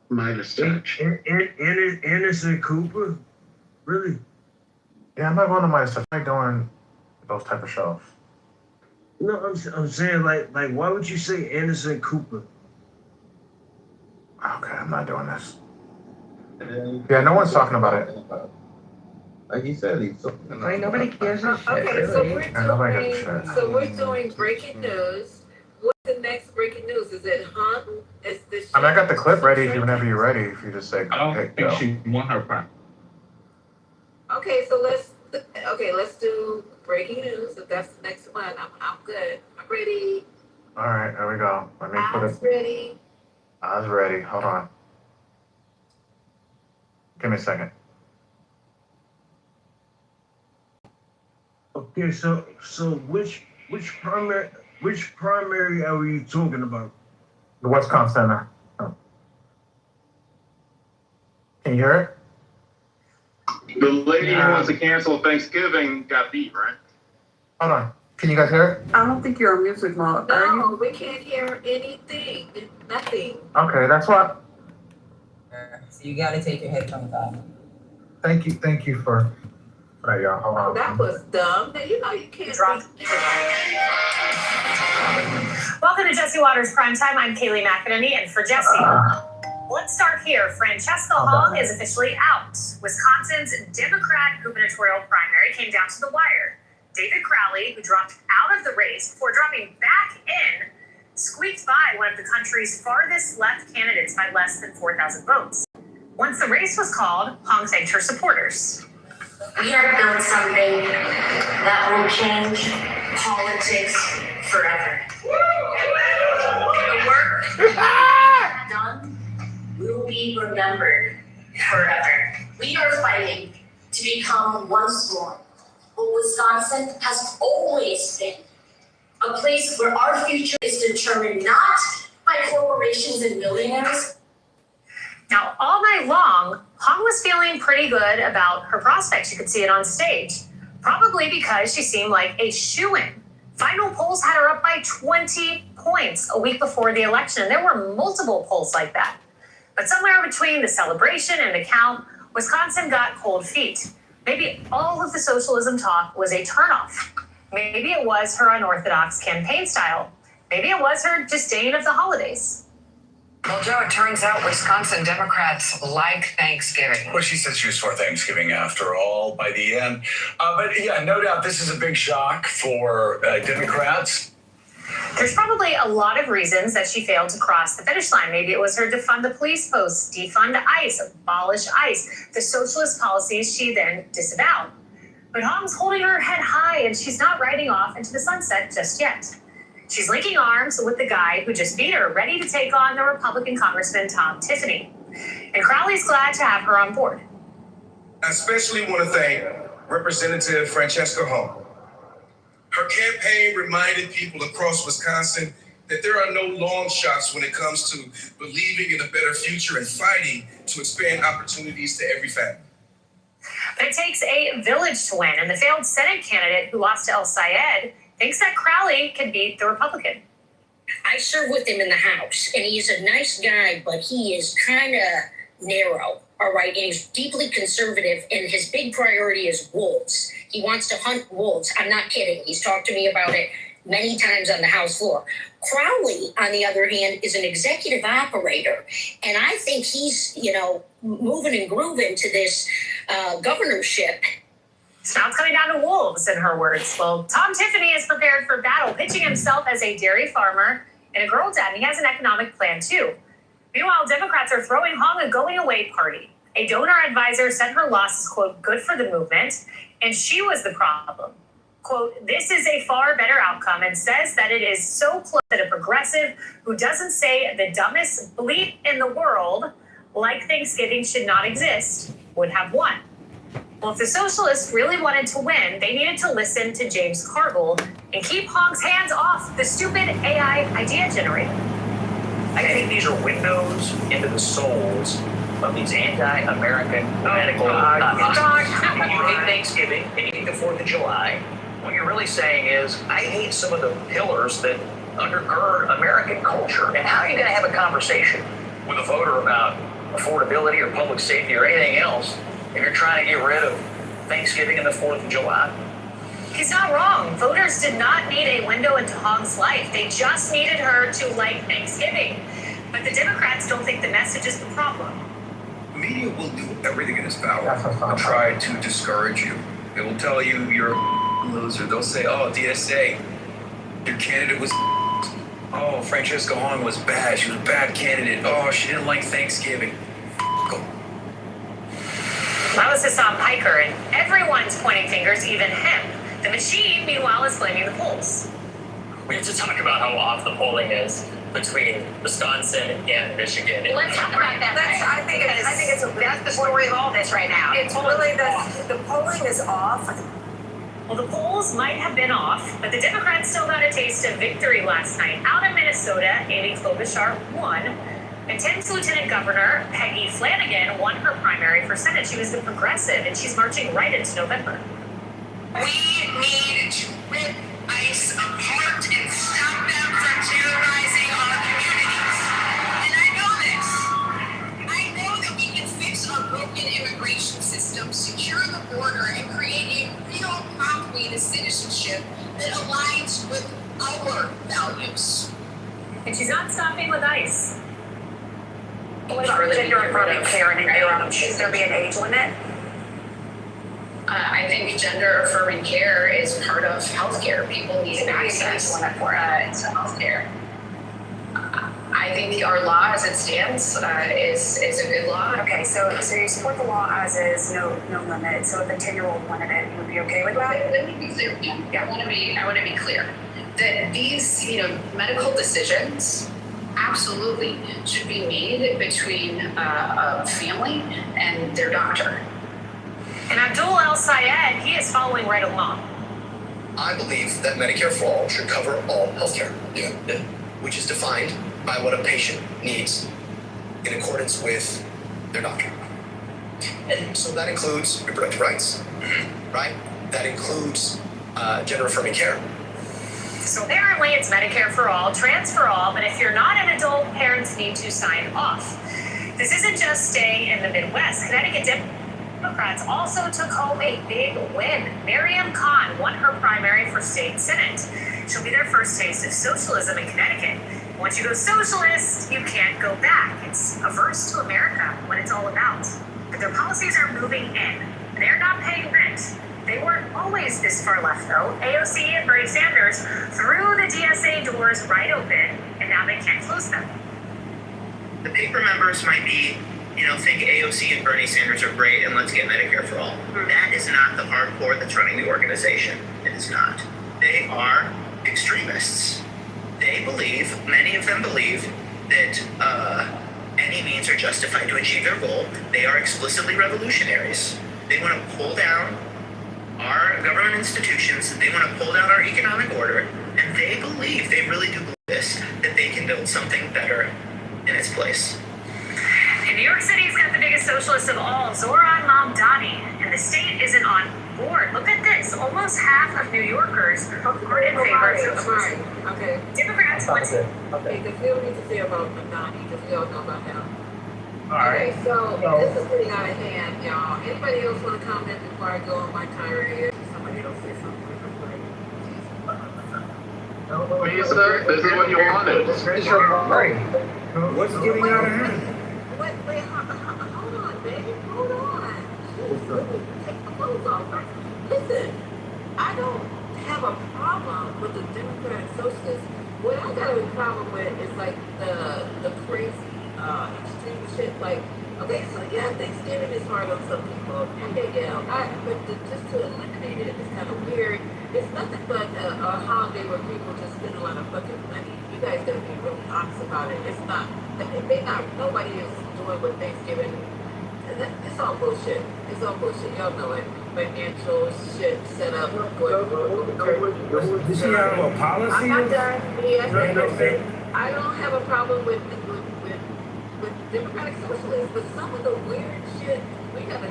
Minus touch. Anderson Cooper? Really? Yeah, I'm not going to Minus touch. I'm not doing those type of shows. No, I'm saying like why would you say Anderson Cooper? Okay, I'm not doing this. Yeah, no one's talking about it. Like he said, he's Like nobody gives a shit. Okay, Really. so we're doing breaking news. What's the next breaking news? Is it Hunt? Is this? I mean, I got the clip ready whenever you're ready. If you just say, I don't hey, think go. she won her prime. Okay, so let's do breaking news. If that's the next one, I'm good. I'm ready. All right, there we go. Let me put I'm it. ready. I was ready. Hold on. Give me a second. Okay, so which primary are we talking about? The Wisconsin. Oh. Can you hear it? The lady who wants to cancel Thanksgiving got beat, right? Hold on. Can you guys hear it? I don't think you're on music mode. Are you? No, we can't hear anything. Nothing. Okay, that's what. So you gotta take your headphones off. Thank you for that, y'all. Hold Oh, on. that was dumb. You know you can't Drop. Welcome to Jesse Waters Primetime. I'm Kaylee McEnany, and for Jesse, let's start here. Francesca Hong is officially out. Wisconsin's Democrat gubernatorial primary came down to the wire. David Crowley, who dropped out of the race before dropping back in, squeaked by one of the country's farthest left candidates by less than 4,000 votes. Once the race was called, Hong thanked her supporters. We have built something that will change politics forever. The work we have done will be remembered forever. We are fighting to become once more what Wisconsin has always been, a place where our future is determined not by corporations and millionaires. Now, all night long, Hong was feeling pretty good about her prospects. You could see it on stage, probably because she seemed like a shoo-in. Final polls had her up by 20 points a week before the election, and there were multiple polls like that. But somewhere between the celebration and the count, Wisconsin got cold feet. Maybe all of the socialism talk was a turnoff. Maybe it was her unorthodox campaign style. Maybe it was her disdain of the holidays. Well, Joe, it turns out Wisconsin Democrats like Thanksgiving. Well, she said she was for Thanksgiving after all by the end. But yeah, no doubt this is a big shock for Democrats. There's probably a lot of reasons that she failed to cross the finish line. Maybe it was her defund the police posts, defund ICE, abolish ICE, the socialist policies she then disavowed. But Hong's holding her head high, and she's not riding off into the sunset just yet. She's linking arms with the guy who just beat her, ready to take on the Republican Congressman Tom Tiffany. And Crowley's glad to have her on board. I especially want to thank Representative Francesca Hong. Her campaign reminded people across Wisconsin that there are no long shots when it comes to believing in a better future and fighting to expand opportunities to every family. But it takes a village to win, and the failed Senate candidate who lost to El Sayed thinks that Crowley can beat the Republican. I serve with him in the House, and he's a nice guy, but he is kind of narrow, all right? And he's deeply conservative, and his big priority is wolves. He wants to hunt wolves. I'm not kidding. He's talked to me about it many times on the House floor. Crowley, on the other hand, is an executive operator, and I think he's, moving and grooving to this governorship. So now it's coming down to wolves, in her words. Well, Tom Tiffany is prepared for battle, pitching himself as a dairy farmer and a girl dad, and he has an economic plan, too. Meanwhile, Democrats are throwing Hong a going-away party. A donor advisor said her loss is, quote, good for the movement, and she was the problem. Quote, this is a far better outcome, and says that it is so close that a progressive who doesn't say the dumbest bleep in the world, like Thanksgiving should not exist, would have won. Well, if the socialists really wanted to win, they needed to listen to James Carville and keep Hong's hands off the stupid AI idea generator. I think these are windows into the souls of these anti-American radical you hate Thanksgiving and you hate the 4th of July. What you're really saying is, I hate some of the pillars that undergird American culture. And how are you going to have a conversation with a voter about affordability or public safety or anything else if you're trying to get rid of Thanksgiving and the 4th of July? He's not wrong. Voters did not need a window into Hong's life. They just needed her to like Thanksgiving. But the Democrats don't think the message is the problem. Media will do everything in its power to try to discourage you. They will tell you you're a loser. They'll say, oh, DSA, your candidate was oh, Francesca Hong was bad. She was a bad candidate. Oh, she didn't like Thanksgiving. That was Hassan Piker, and everyone's pointing fingers, even him. The machine, meanwhile, is blaming the polls. We have to talk about how off the polling is between Wisconsin and Michigan. Let's talk about that. I think that's the story of all this right now. It's really the polling is off. Well, the polls might have been off, but the Democrats still got a taste of victory last night. Out in Minnesota, Amy Klobuchar won. And Tim's Lieutenant Governor, Peggy Flanagan, won her primary for Senate. She was the progressive, and she's marching right into November. We need to rip ICE apart and stop them from terrorizing our communities. And I know this. I know that we can fix our broken immigration system, secure the border, and create a real pathway to citizenship that aligns with our values. And she's not stopping with ICE. What about gender affirming care and interim? Should there be an age limit? I think gender affirming care is part of healthcare. People need access to healthcare. I think our law as it stands is a good law. Okay, so you support the law as is, no limit. So if a 10-year-old wanted it, you would be okay with that? Let me be clear. I want to be clear that these medical decisions absolutely should be made between a family and their doctor. And Abdul El Sayed, he is following right along. I believe that Medicare for All should cover all healthcare, which is defined by what a patient needs in accordance with their doctor. And so that includes reproductive rights, right? That includes gender affirming care. So apparently it's Medicare for all, trans for all, but if you're not an adult, parents need to sign off. This isn't just staying in the Midwest. Connecticut Democrats also took home a big win. Miriam Khan won her primary for state senate. She'll be their first taste of socialism in Connecticut. Once you go socialist, you can't go back. It's averse to America, what it's all about. But their policies are moving in. They're not paying rent. They weren't always this far left, though. AOC and Bernie Sanders threw the DSA doors right open, and now they can't close them. The paper members might be, think AOC and Bernie Sanders are great and let's get Medicare for all. That is not the hardcore that's running the organization. It is not. They are extremists. They believe, many of them believe, that any means are justified to achieve their goal. They are explicitly revolutionaries. They want to pull down our government institutions, they want to pull down our economic order, and they believe, they really do believe this, that they can build something better in its place. And New York City's got the biggest socialist of all, Zoran Mamdani, and the state isn't on board. Look at this, almost half of New Yorkers are in favor of socialism. Okay. Democrats want to. Okay, because we don't need to say about Mamdani, because we all know about him. All right. Okay, so this is getting out of hand, y'all. Anybody else want to comment before I go on my tirade? Somebody else say something. Lisa, this is what you wanted. What's getting out of hand? Wait, hold on, baby, hold on. Take the clothes off. Listen, I don't have a problem with the Democrat socialists. What I got a problem with is like the crazy extreme shit. Like, okay, so yeah, Thanksgiving is hard on some people. But just to eliminate it is kind of weird. It's nothing but a holiday where people just spend a lot of fucking money. You guys gotta be really honest about it. It's not. Nobody is doing what Thanksgiving. It's all bullshit. It's all bullshit. Y'all know it. Financial shit set up. Does she have a policy? I'm not done. Yes, I don't have a problem with with Democratic Socialists, but some of the weird shit, we gotta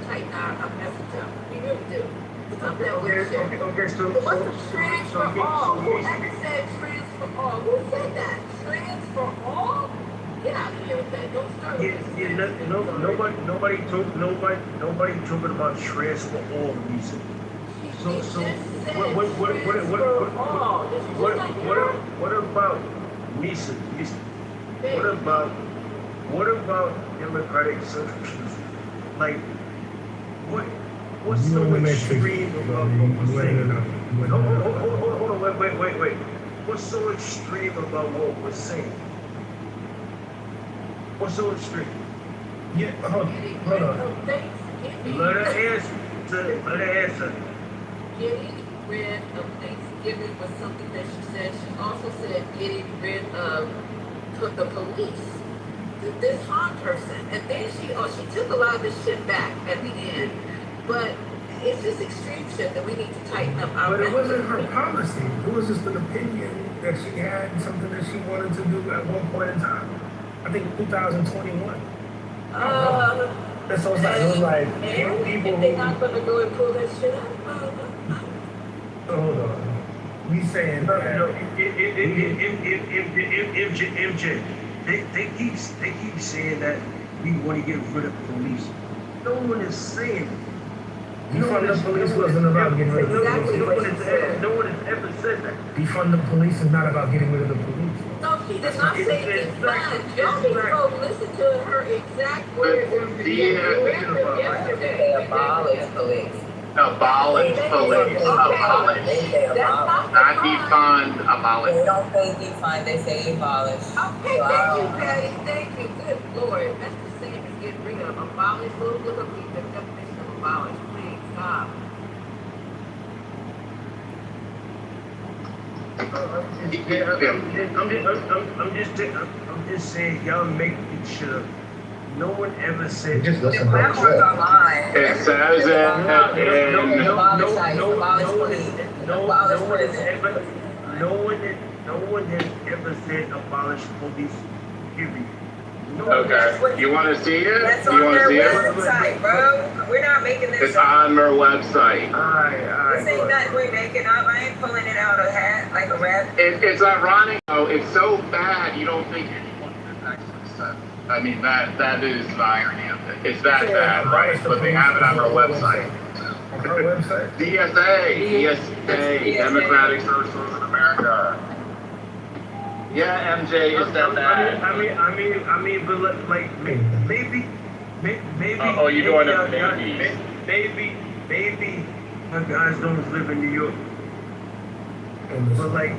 tighten our message up. We really do. Some of that weird shit. So What's the trans for all? Whoever said trans for all? Who said that? Trans for all? Get out of here with that. Don't start with this. Nobody talking about trans for all reason. What about Lisa? What about Democratic Socialists? Like, what's so extreme about what we're saying? Hold on, wait. What's so extreme about what we're saying? What's so extreme? Yeah, hold on. Let her answer. Getting rid of Thanksgiving was something that she said. She also said getting rid of the police, this harm person. And then she took a lot of this shit back at the end. But it's just extreme shit that we need to tighten up our But it wasn't her policy. It was just an opinion that she had, something that she wanted to do at one point in time. I think 2021. So it was like people. If they're not gonna go and pull that shit up. Hold on. We saying MJ, they keep saying that we want to get rid of police. No one is saying it. Defund the police wasn't about getting rid of the police. No one has ever said that. Defund the police is not about getting rid of the police. No, she did not say defund. Y'all need to go listen to her exact words. Yesterday. They abolish police. Abolish police. Abolish. Not defund, abolish. They don't say defund, they say abolish. Okay, thank you, Patty. Thank you. Good Lord. That's the same as getting rid of. Abolish. Look up the definition of abolish. Please stop. I'm just saying, y'all make it shit up. No one ever said. Just listen The platforms are lying. It says it. Abolish ICE, abolish police, abolish prison. No one has ever said abolish police. Period. Okay. You want to see it? That's You on want to their see it? website, bro. We're not making this It's up. on their website. This ain't nothing we making up. I ain't pulling it out of a hat like a rabbit. It's ironic though. It's so bad you don't think anyone has actually said it. I mean that is the irony of it. It's that bad, right? But they have it on their website. On her website? DSA, Democratic Socialists in America. Yeah, MJ, it's that bad. I mean, but like maybe. Oh, you doing it? Maybe my guys don't live in New York. But like, I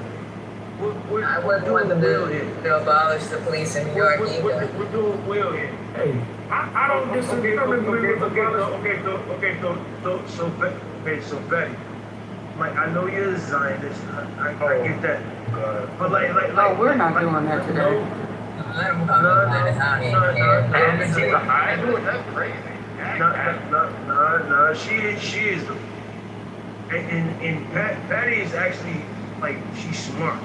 wouldn't want them to abolish the police in New York either. We're doing well here. Hey, I don't disagree. I don't agree with So Betty, like I know you're a Zionist. I get that. But like, we're not doing that today. That's crazy. No, she is. And Patty is actually, like, she's smart.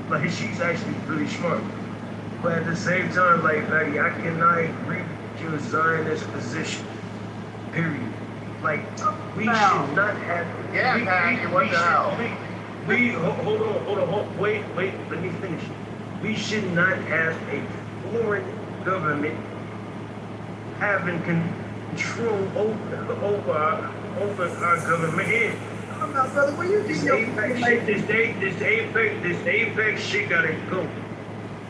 Like, she's actually really smart. But at the same time, like, Patty, I cannot agree with your Zionist position. Period. Like, we should not have. Yeah, Patty, what the hell? Hold on, wait, let me finish. We should not have a foreign government having control over our government here. brother, what you This APEC shit gotta go.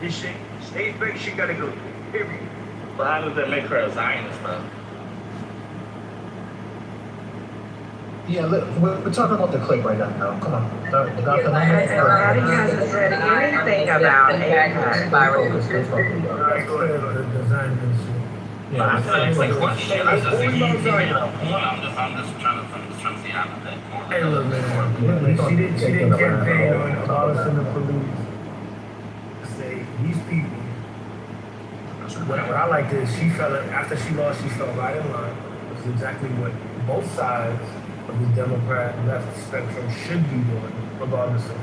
This APEC shit gotta go. Period. But how does that make her a Zionist, though? Yeah, look, we're talking about the clip right now. Come on. Nobody hasn't said anything about APEC. It's like what shit? I just think he's making a point. I'm just trying to see how that. Hey, look, man. She didn't campaign on abolishing the police. Say these people. What I like is she felt after she lost, she felt right in line. It's exactly what both sides of the Democrat left spectrum should be doing, regardless of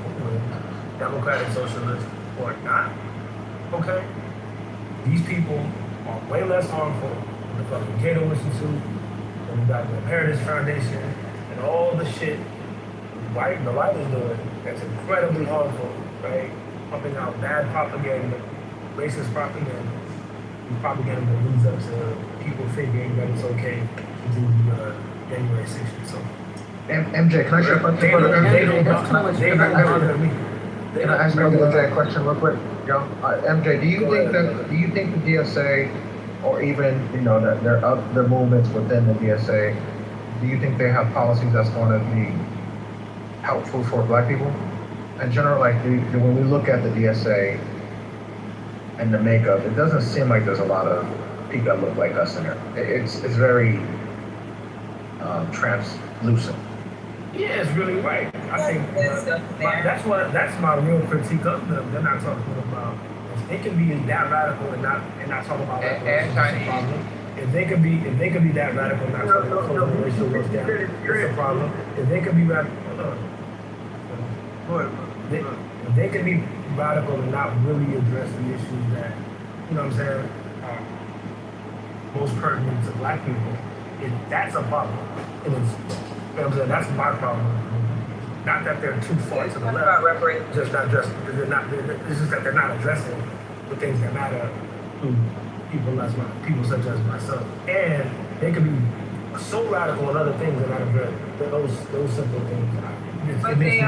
Democratic Socialists or not. Okay, these people are way less harmful than the fucking Gator Institute, and we got the Heritage Foundation, and all the shit the right is doing that's incredibly harmful, right? Pumping out bad propaganda, racist propaganda, and propaganda that leads up to people thinking that it's okay to do January 6th. So, MJ, can I share a question? Can I ask MJ a question real quick? Yeah. MJ, do you think the DSA, or even that there are other movements within the DSA, do you think they have policies that's going to be helpful for Black people in general? Like, when we look at the DSA and the makeup, it doesn't seem like there's a lot of people that look like us in there. It's very translucent. yeah, it's really right. I think that's my real critique of them. They're not talking about. If they can be that radical and not talking about racial, if they can be that radical and not talking about racial work down, it's a problem. If they can be radical, if they can be radical and not really address the issues that what I'm saying, most pertinent to Black people, that's a problem. And it's, what I'm saying, that's my problem. Not that they're too far to the left. It's just that they're not addressing the things that matter to people such as myself. And they could be so radical in other things and not address those simple things. But they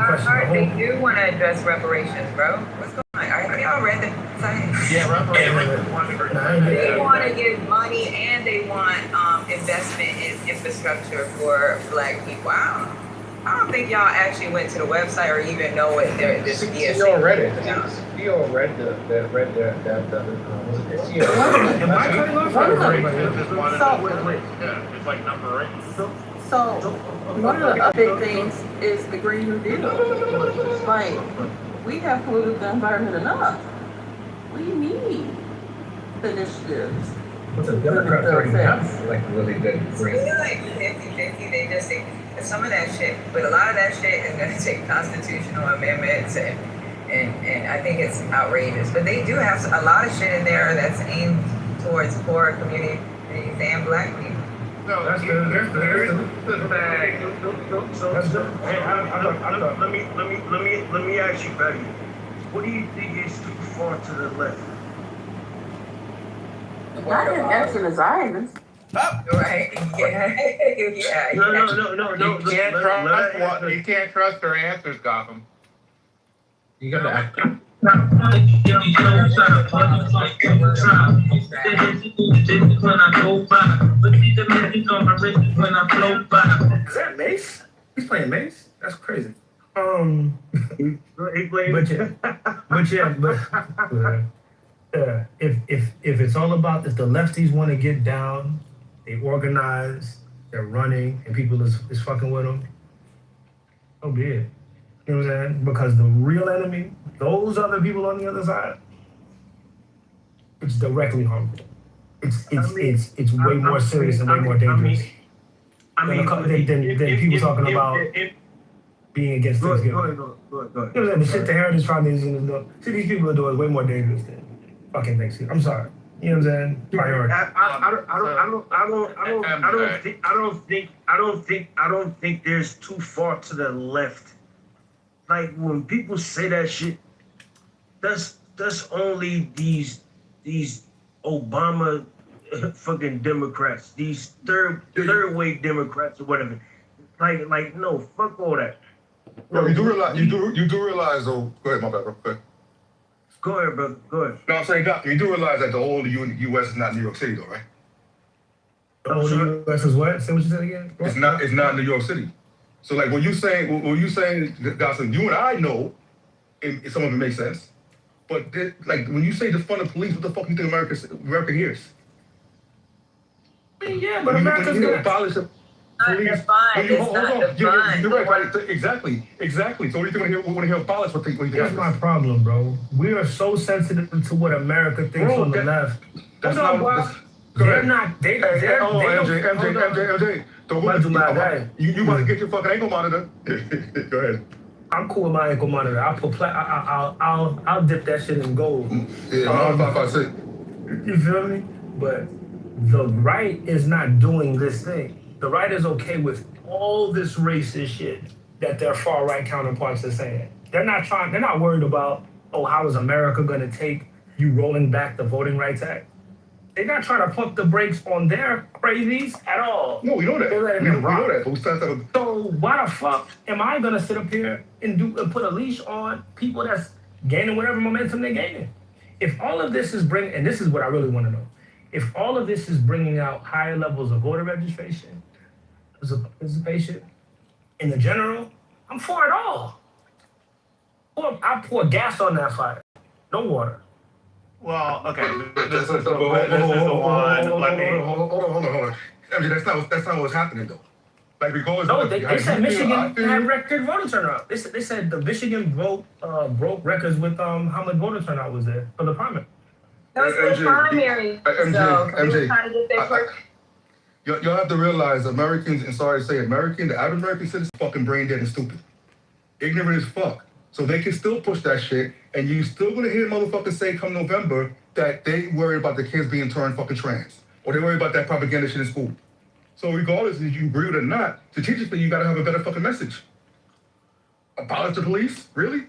do want to address reparations, bro. What's going on? Have y'all read the site? Yeah, reparations. They want to give money and they want investment in infrastructure for Black people. I don't think y'all actually went to the website or even know what this DSA. You all read it. You all read that. It's like number 8. So one of the big things is the Green New Deal. Like, we have polluted the environment enough. We need initiatives. What's the Democrats already have like really good green? It's like 50-50. They just say some of that shit, but a lot of that shit is going to take constitutional amendments, and I think it's outrageous. But they do have a lot of shit in there that's aimed towards poor communities and Black people. No, that's good. Let me ask you, Betty. What do you think is too far to the left? Not in Exodus Islands. Right? Yeah. No. You can't trust their answers, Gotham. You gotta act. Is that Mace? He's playing Mace? That's crazy. If it's all about, if the lefties want to get down, they organize, they're running, and people is fucking with them, so be it. You know what I'm saying? Because the real enemy, those other people on the other side, it's directly harmful. It's way more serious and way more dangerous. Than people talking about being against Thanksgiving. Go ahead. You know what I'm saying? The shit the Heritage Foundation is doing. See, these people are doing way more dangerous than fucking Thanksgiving. I'm sorry. You know what I'm saying? Priority. I don't think there's too far to the left. Like, when people say that shit, that's only these Obama fucking Democrats, these third wave Democrats or whatever. Like no, fuck all that. No, you do realize though. Go ahead, my bad, bro. Go ahead, brother. Go ahead. No, I'm saying, you do realize that the whole U.S. is not New York City, though, right? The whole U.S. is what? Say what you said again? It's not New York City. So, like, when you saying, Gossip, you and I know, some of it makes sense. But like, when you say defund the police, what the fuck do you think America hears? Yeah, but America's gonna abolish the police. You're right. Exactly. So what do you think when you hear abolish? What you think? That's my problem, bro. We are so sensitive to what America thinks on the left. That's not. They're not. MJ. You about to get your fucking ankle monitor? Go ahead. I'm cool with my ankle monitor. I'll dip that shit in gold. Yeah, you feel me? But the right is not doing this thing. The right is okay with all this racist shit that their far right counterparts are saying. They're not worried about, oh, how is America gonna take you rolling back the Voting Rights Act? They're not trying to pump the brakes on their crazies at all. No, we know that. They're letting We them know rock. that. But we start to So why the fuck am I gonna sit up here and put a leash on people that's gaining whatever momentum they're gaining? If all of this is and this is what I really want to know, if all of this is bringing out higher levels of voter registration, participation, in the general, I'm for it all. I pour gas on that fire, no water. Well, okay. This is the one. Hold on. I mean, that's not what's happening though. Like regardless. No, they said Michigan had record voter turnout. They said the Michigan broke records with how much voter turnout was there for the primary. That was the primary. MJ, trying to get their first. y'all have to realize Americans, and sorry to say American, the average American citizen is fucking brain dead and stupid. Ignorant as fuck. So they can still push that shit, and you still gonna hear motherfuckers say come November that they worry about the kids being turned fucking trans. Or they worry about that propaganda shit in school. So regardless if you agree with it or not, strategically you gotta have a better fucking message. Abolish the police? Really?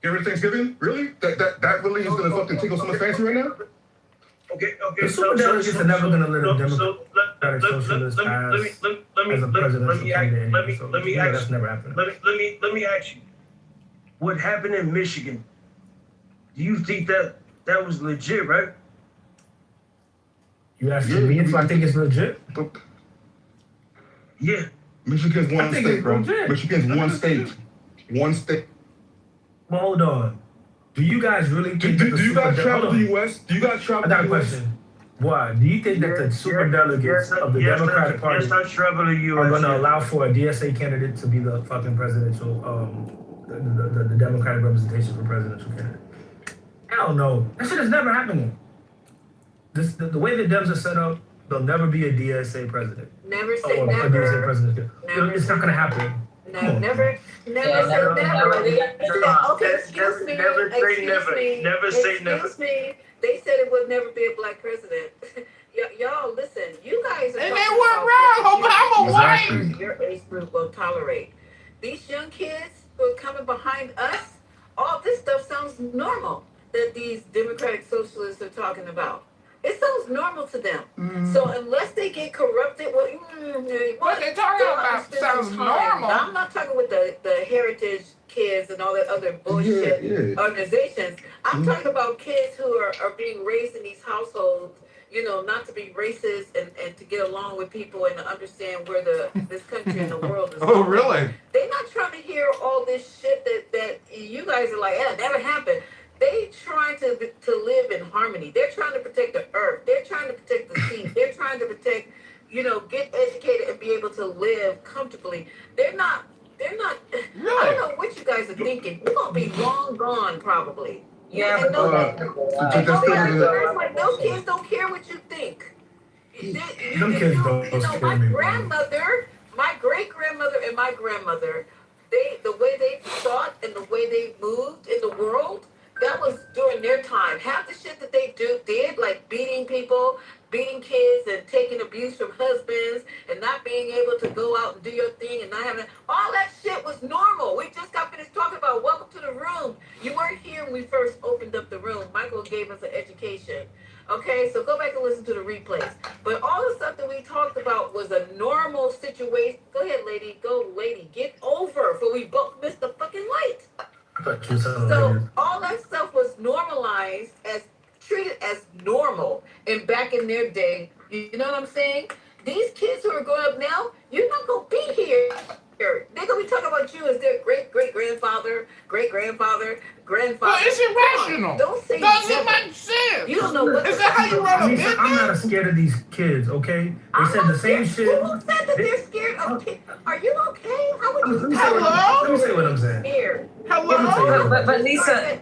Get rid of Thanksgiving? Really? That really is gonna fucking tickle someone's fancy right now? Okay. The super delegates are never gonna let a Democratic socialist pass as a presidential candidate. That's never happened. Let me ask you, what happened in Michigan? Do you think that was legit, right? You asking me if I think it's legit? Yeah. Michigan's one state, bro. Michigan's one state. One state. Well, hold on. Do you guys really think do you guys travel to the U.S.? Do you guys travel to the U.S.? Question. Why? Do you think that the super delegates of the Democratic Party are going to allow for a DSA candidate to be the fucking presidential, the Democratic representation for presidential candidate? Hell no. That shit is never happening. The way the Dems are set up, there'll never be a DSA president. Never say or never. A DSA president. It's not going to happen. No, never say never. Okay, excuse me. Never say never. Excuse me. They said it would never be a black president. Y'all, listen. You guys are. And they weren't wrong. Obama won. Your age group will tolerate. These young kids who are coming behind us, all this stuff sounds normal that these Democratic socialists are talking about. It sounds normal to them. So unless they get corrupted, what they talking about sounds normal. Now, I'm not talking with the heritage kids and all that other bullshit organizations. I'm talking about kids who are being raised in these households, not to be racist and to get along with people and to understand where this country and the world is going. Oh, really? They're not trying to hear all this shit that you guys are like, it never happened. They trying to live in harmony. They're trying to protect the earth. They're trying to protect the sea. They're trying to protect, get educated and be able to live comfortably. They're not, really? I don't know what you guys are thinking. We're going to be long gone probably. Yeah, but but those kids don't care what you think. Them kids don't my grandmother, my great-grandmother and my grandmother, the way they thought and the way they moved in the world, that was during their time. Half the shit that they did, like beating people, beating kids, and taking abuse from husbands, and not being able to go out and do your thing, and not having all that shit was normal. We just got finished talking about welcome to the room. You weren't here when we first opened up the room. Michael gave us an education. Okay, so go back and listen to the replays. But all the stuff that we talked about was a normal situation. Go ahead, lady. Go, lady. Get over, for we both missed the fucking light. So all that stuff was normalized treated as normal and back in their day. You know what I'm saying? These kids who are growing up now, you're not gonna be here. They're gonna be talking about you as their great-great-grandfather, great-grandfather, grandfather. Well, it's irrational. Don't say doesn't make sense. You don't know what. Is that how you run a business? I'm not scared of these kids, okay? They said the same shit. Who said that they're scared of kids? Are you okay? How would you? Let me say what I'm saying. Hello. But Lisa,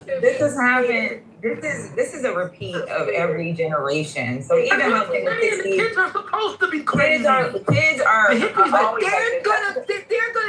this has happened. This is a repeat of every generation. So even like in the 60s, kids are supposed to be crazy. Kids are. They're gonna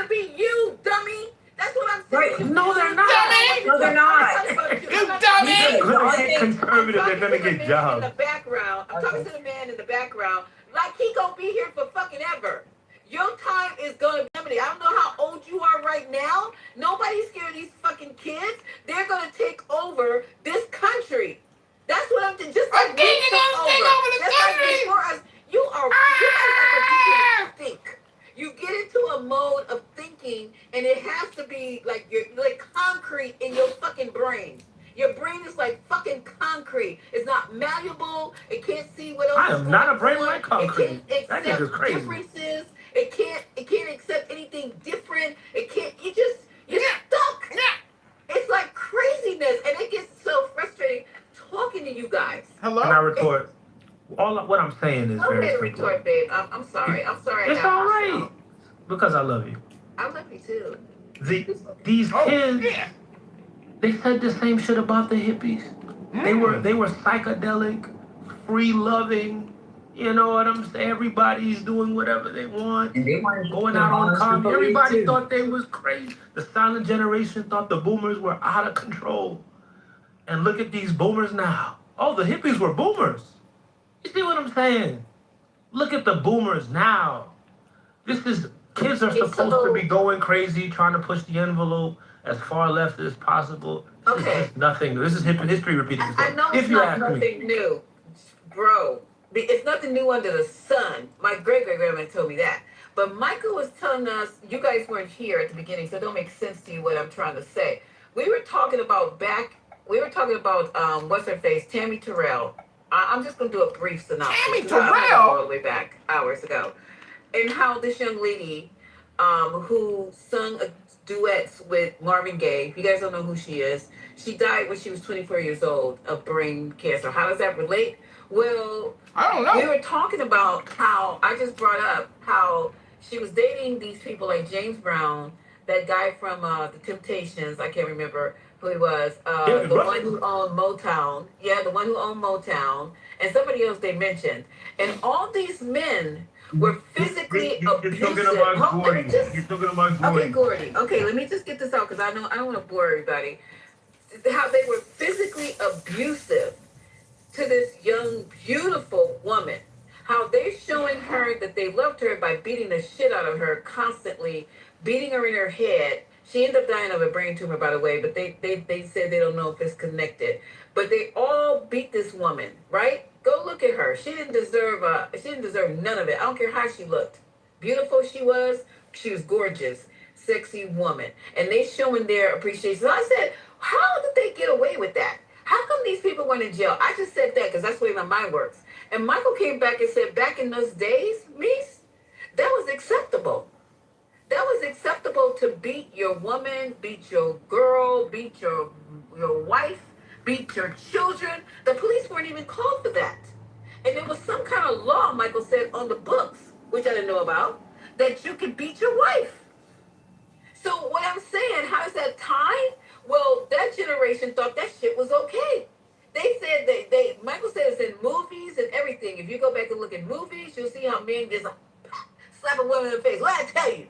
be you, dummy. That's what I'm saying. Right. No, they're not. Dummy. No, they're not. You dummy. They're gonna get conservative. They're gonna get jobs. In the background, talking to the man in the background like he gonna be here for fucking ever. Your time is gonna be limited. I don't know how old you are right now. Nobody's scared of these fucking kids. They're gonna take over this country. That's what I'm saying. Just like we took over. Just like before us. You can't think. You get into a mode of thinking, and it has to be like you're like concrete in your fucking brain. Your brain is like fucking concrete. It's not malleable. It can't see what else I is am going not a brain on. like concrete. It That can't nigga's accept crazy. differences. It can't accept anything different. It can't. You're stuck. It's like craziness, and it gets so frustrating talking to you guys. Hello? Can I retort? What I'm saying is very Okay, simple. retort, babe. I'm sorry. I'm sorry. It's all right. Because I love you. I love you too. These kids, they said the same shit about the hippies. They were psychedelic, free loving. You know what I'm saying? Everybody's doing whatever they want. And they weren't Going out on commune. Everybody thought they was crazy. The silent generation thought the boomers were out of control. And look at these boomers now. Oh, the hippies were boomers. You see what I'm saying? Look at the boomers now. Kids are supposed to be going crazy, trying to push the envelope as far left as possible. This is nothing. This is history repeating itself. I know it's not nothing new, bro. It's nothing new under the sun. My great-great-grandma told me that. But Michael was telling us, you guys weren't here at the beginning, so it don't make sense to you what I'm trying to say. We were talking about what's her face, Tammy Terrell. I'm just going to do a brief synopsis. Tammy I'm gonna Terrell? go all the way back hours ago. And how this young lady who sung duets with Marvin Gaye, if you guys don't know who she is, she died when she was 24 years old of brain cancer. How does that relate? Well, I don't know. We were talking about how, I just brought up how she was dating these people like James Brown, that guy from The Temptations, I can't remember who he was, the one who owned Motown. Yeah, the one who owned Motown, and somebody else they mentioned. And all these men were physically abusive. You're talking about Gordy. You're talking about Gordy. Okay, Gordy. Okay, let me just get this out because I don't want to bore everybody. How they were physically abusive to this young, beautiful woman. How they're showing her that they loved her by beating the shit out of her constantly, beating her in her head. She ended up dying of a brain tumor, by the way, but they said they don't know if it's connected. But they all beat this woman, right? Go look at her. She didn't deserve none of it. I don't care how she looked. Beautiful she was gorgeous, sexy woman. And they showing their appreciation. So I said, how did they get away with that? How come these people went in jail? I just said that because that's the way my mind works. And Michael came back and said, back in those days, Mies, that was acceptable. That was acceptable to beat your woman, beat your girl, beat your wife, beat your children. The police weren't even called for that. And there was some kind of law, Michael said, on the books, which I didn't know about, that you could beat your wife. So what I'm saying, how does that tie? Well, that generation thought that shit was okay. They said Michael said it's in movies and everything. If you go back and look at movies, you'll see how men just slap a woman in the face. What I tell you?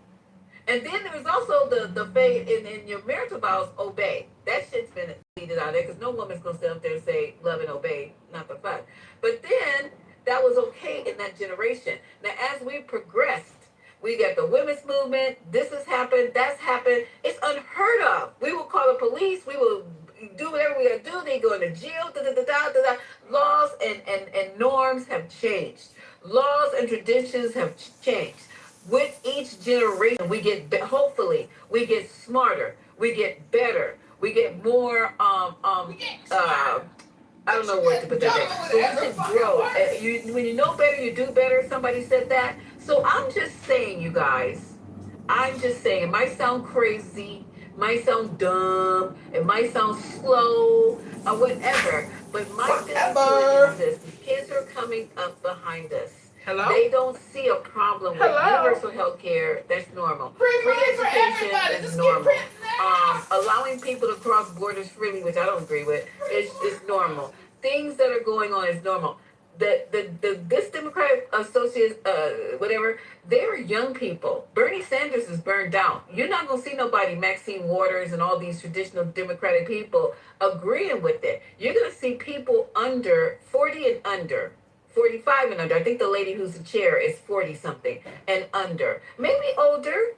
And then there's also the faith in your marital vows, obey. That shit's been deleted out there because no woman's going to sit up there and say love and obey, not the fuck. But then that was okay in that generation. Now, as we progressed, we got the women's movement. This has happened. That's happened. It's unheard of. We will call the police. We will do whatever we got to do. They go into jail. Laws and norms have changed. Laws and traditions have changed. With each generation, we get hopefully we get smarter, we get better, we get more. I don't know what to put that in. So we should grow. When you know better, you do better. Somebody said that. So I'm just saying, you guys. I'm just saying. It might sound crazy, might sound dumb, it might sound slow, or whatever. But my feeling is this: these kids are coming up behind us. Hello? They don't see a problem with universal health care. That's normal. Free education is normal. Allowing people to cross borders freely, which I don't agree with, is normal. Things that are going on is normal. This Democratic Associate, whatever, they're young people. Bernie Sanders is burned out. You're not going to see nobody, Maxine Waters and all these traditional Democratic people agreeing with it. You're going to see people under 40 and under. 45 and under. I think the lady who's the chair is 40 something and under. Maybe older,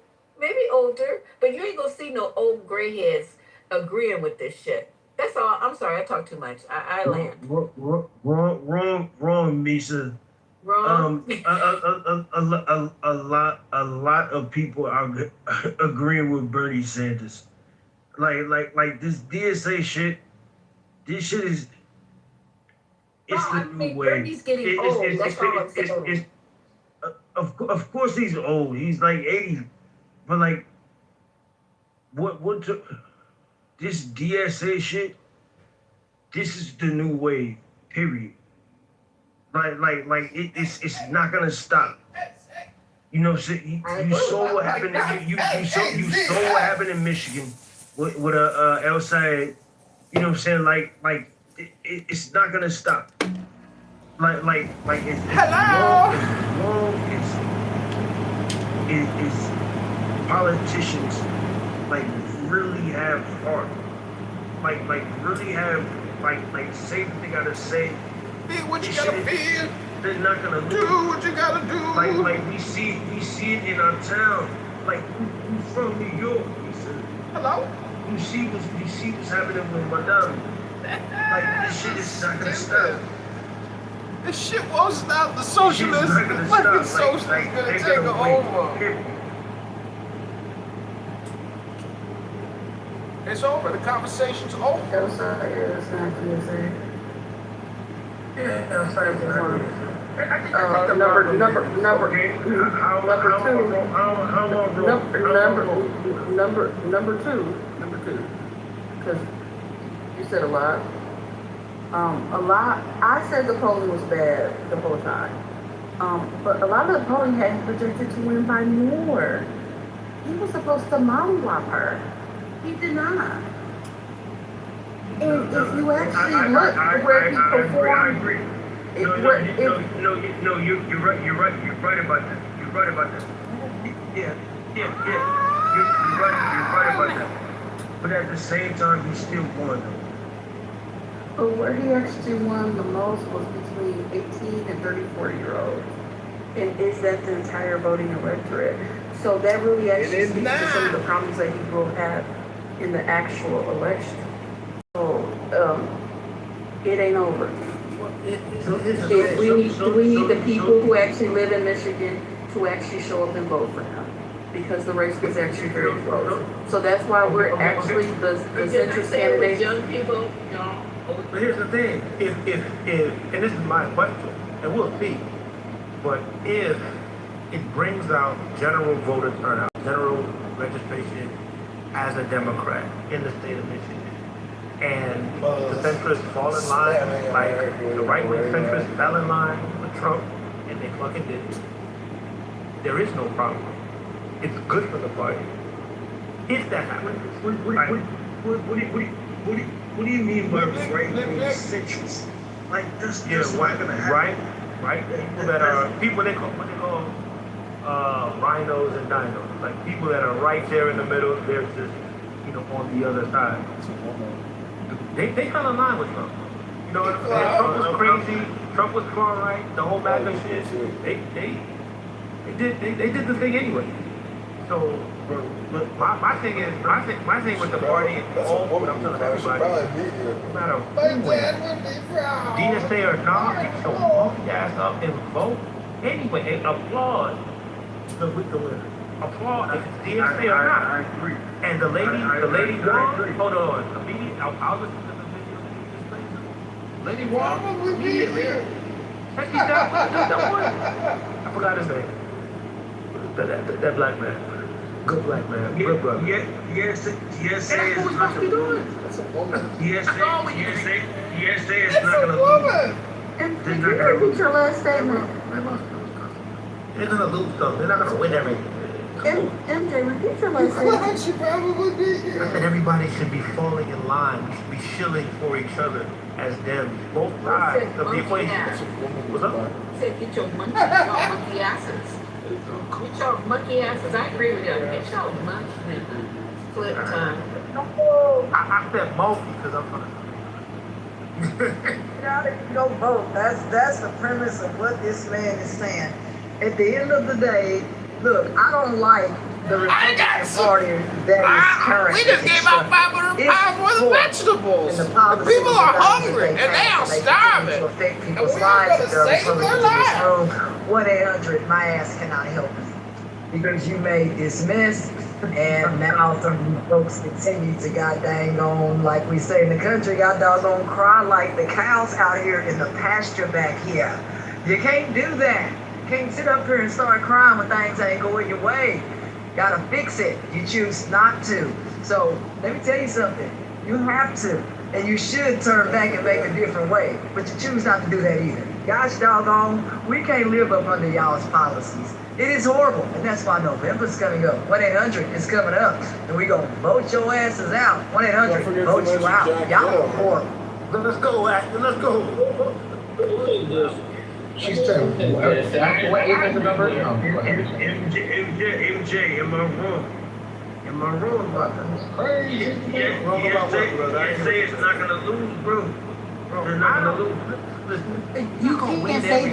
but you ain't gonna see no old gray heads agreeing with this shit. That's all. I'm sorry, I talk too much. I land. Wrong, Misha. Wrong. A lot of people are agreeing with Bernie Sanders. Like this DSA shit. This shit is. It's the new way. Bernie's getting old. That's all I'm saying. Of course he's old. He's like 80. But like, this DSA shit? This is the new wave. Period. It's not gonna stop. You know, you saw what happened. You saw what happened in Michigan with El Sayed. You know what I'm saying? It's not gonna stop. It's politicians really have heart. Really have say what they gotta say. Be what you gotta feel. They're not gonna do what you gotta do. We see it in our town. Who's from New York? He said, hello? We see what's happening with Madame. This shit is not gonna stop. This shit won't stop. The socialists, fucking socialists gonna take it over. It's over. The conversation's over. It's not TSA. Yeah, sorry, number two, because you said a lot. I said the polling was bad the whole time. But a lot of the polling had projected to win by more. He was supposed to mollywop her. He did not. And if you actually look where he performed, I agree. You're right about that. You're right about that. Yeah. You're right about that. But at the same time, he still won. But where he actually won the most was between 18 and 34-year-olds. And is that the entire voting electorate? So that really actually speaks to some of the problems that he will have in the actual election. So it ain't over. We need the people who actually live in Michigan to actually show up and vote for him, because the race is actually very close. So that's why we're actually the centrist candidate. Young people, But here's the thing: if and this is my question, and we'll see. But if it brings out general voter turnout, general registration as a Democrat in the state of Michigan, and the centrists fall in line, like the right-wing centrists fell in line with Trump, and they fucking did it. There is no problem. It's good for the party. If that happens. What do you mean by right-wing centrists? That's just not gonna happen. Right? People they call rhinos and dinos. Like people that are right there in the middle, they're just, on the other side. They kind of line with Trump. Trump was crazy. Trump was far right. The whole MAGA shit. They did the thing anyway. So my thing with the party is all what I'm telling everybody. No matter who wins, DSA or not, get your monkey ass up and vote anyway, and applaud the winner. Applaud if it's DSA or not. I agree. And the lady won. Hold on. Immediately, I'll listen to the video that you just played. Lady won immediately. That one. I forgot his name. That black man. Good black man. Good brother. Yes, And that's what we're supposed to be doing. Yes, is not gonna lose. And can you repeat your last statement? They're gonna lose though. They're not gonna win everything. MJ, repeat your last statement. I said everybody should be falling in line. We should be shilling for each other as them. Both sides of the equation. What's up? Said get your monkey asses. Get your monkey asses. I agree with you. Get your monkey. Flip time. I said monkey because I'm gonna. Now they can go vote. That's the premise of what this man is saying. At the end of the day, look, I don't like the Republican Party that is current. We just gave out 500 pounds worth of vegetables. And the people are hungry and they are starving. To affect And people's we lives. are going to save their lives. 1-800, my ass cannot help you. Because you made this mess, and now some folks continue to god dang on, like we say in the country, god doggone cry like the cows out here in the pasture back here. You can't do that. You can't sit up here and start crying when things ain't going your way. Gotta fix it. You choose not to. So let me tell you something. You have to, and you should turn back and make a different way. But you choose not to do that either. Gosh doggone, we can't live up under y'all's policies. It is horrible, and that's why November's coming up. 1-800 is coming up, and we gonna vote your asses out. 1-800, vote you out. Y'all are horrible. Let's go, Ashton. Let's go. She's saying, what even the number? MJ, am I wrong? Am I wrong about that? Crazy. Say it's not gonna lose, bro. They're not gonna lose. You can't say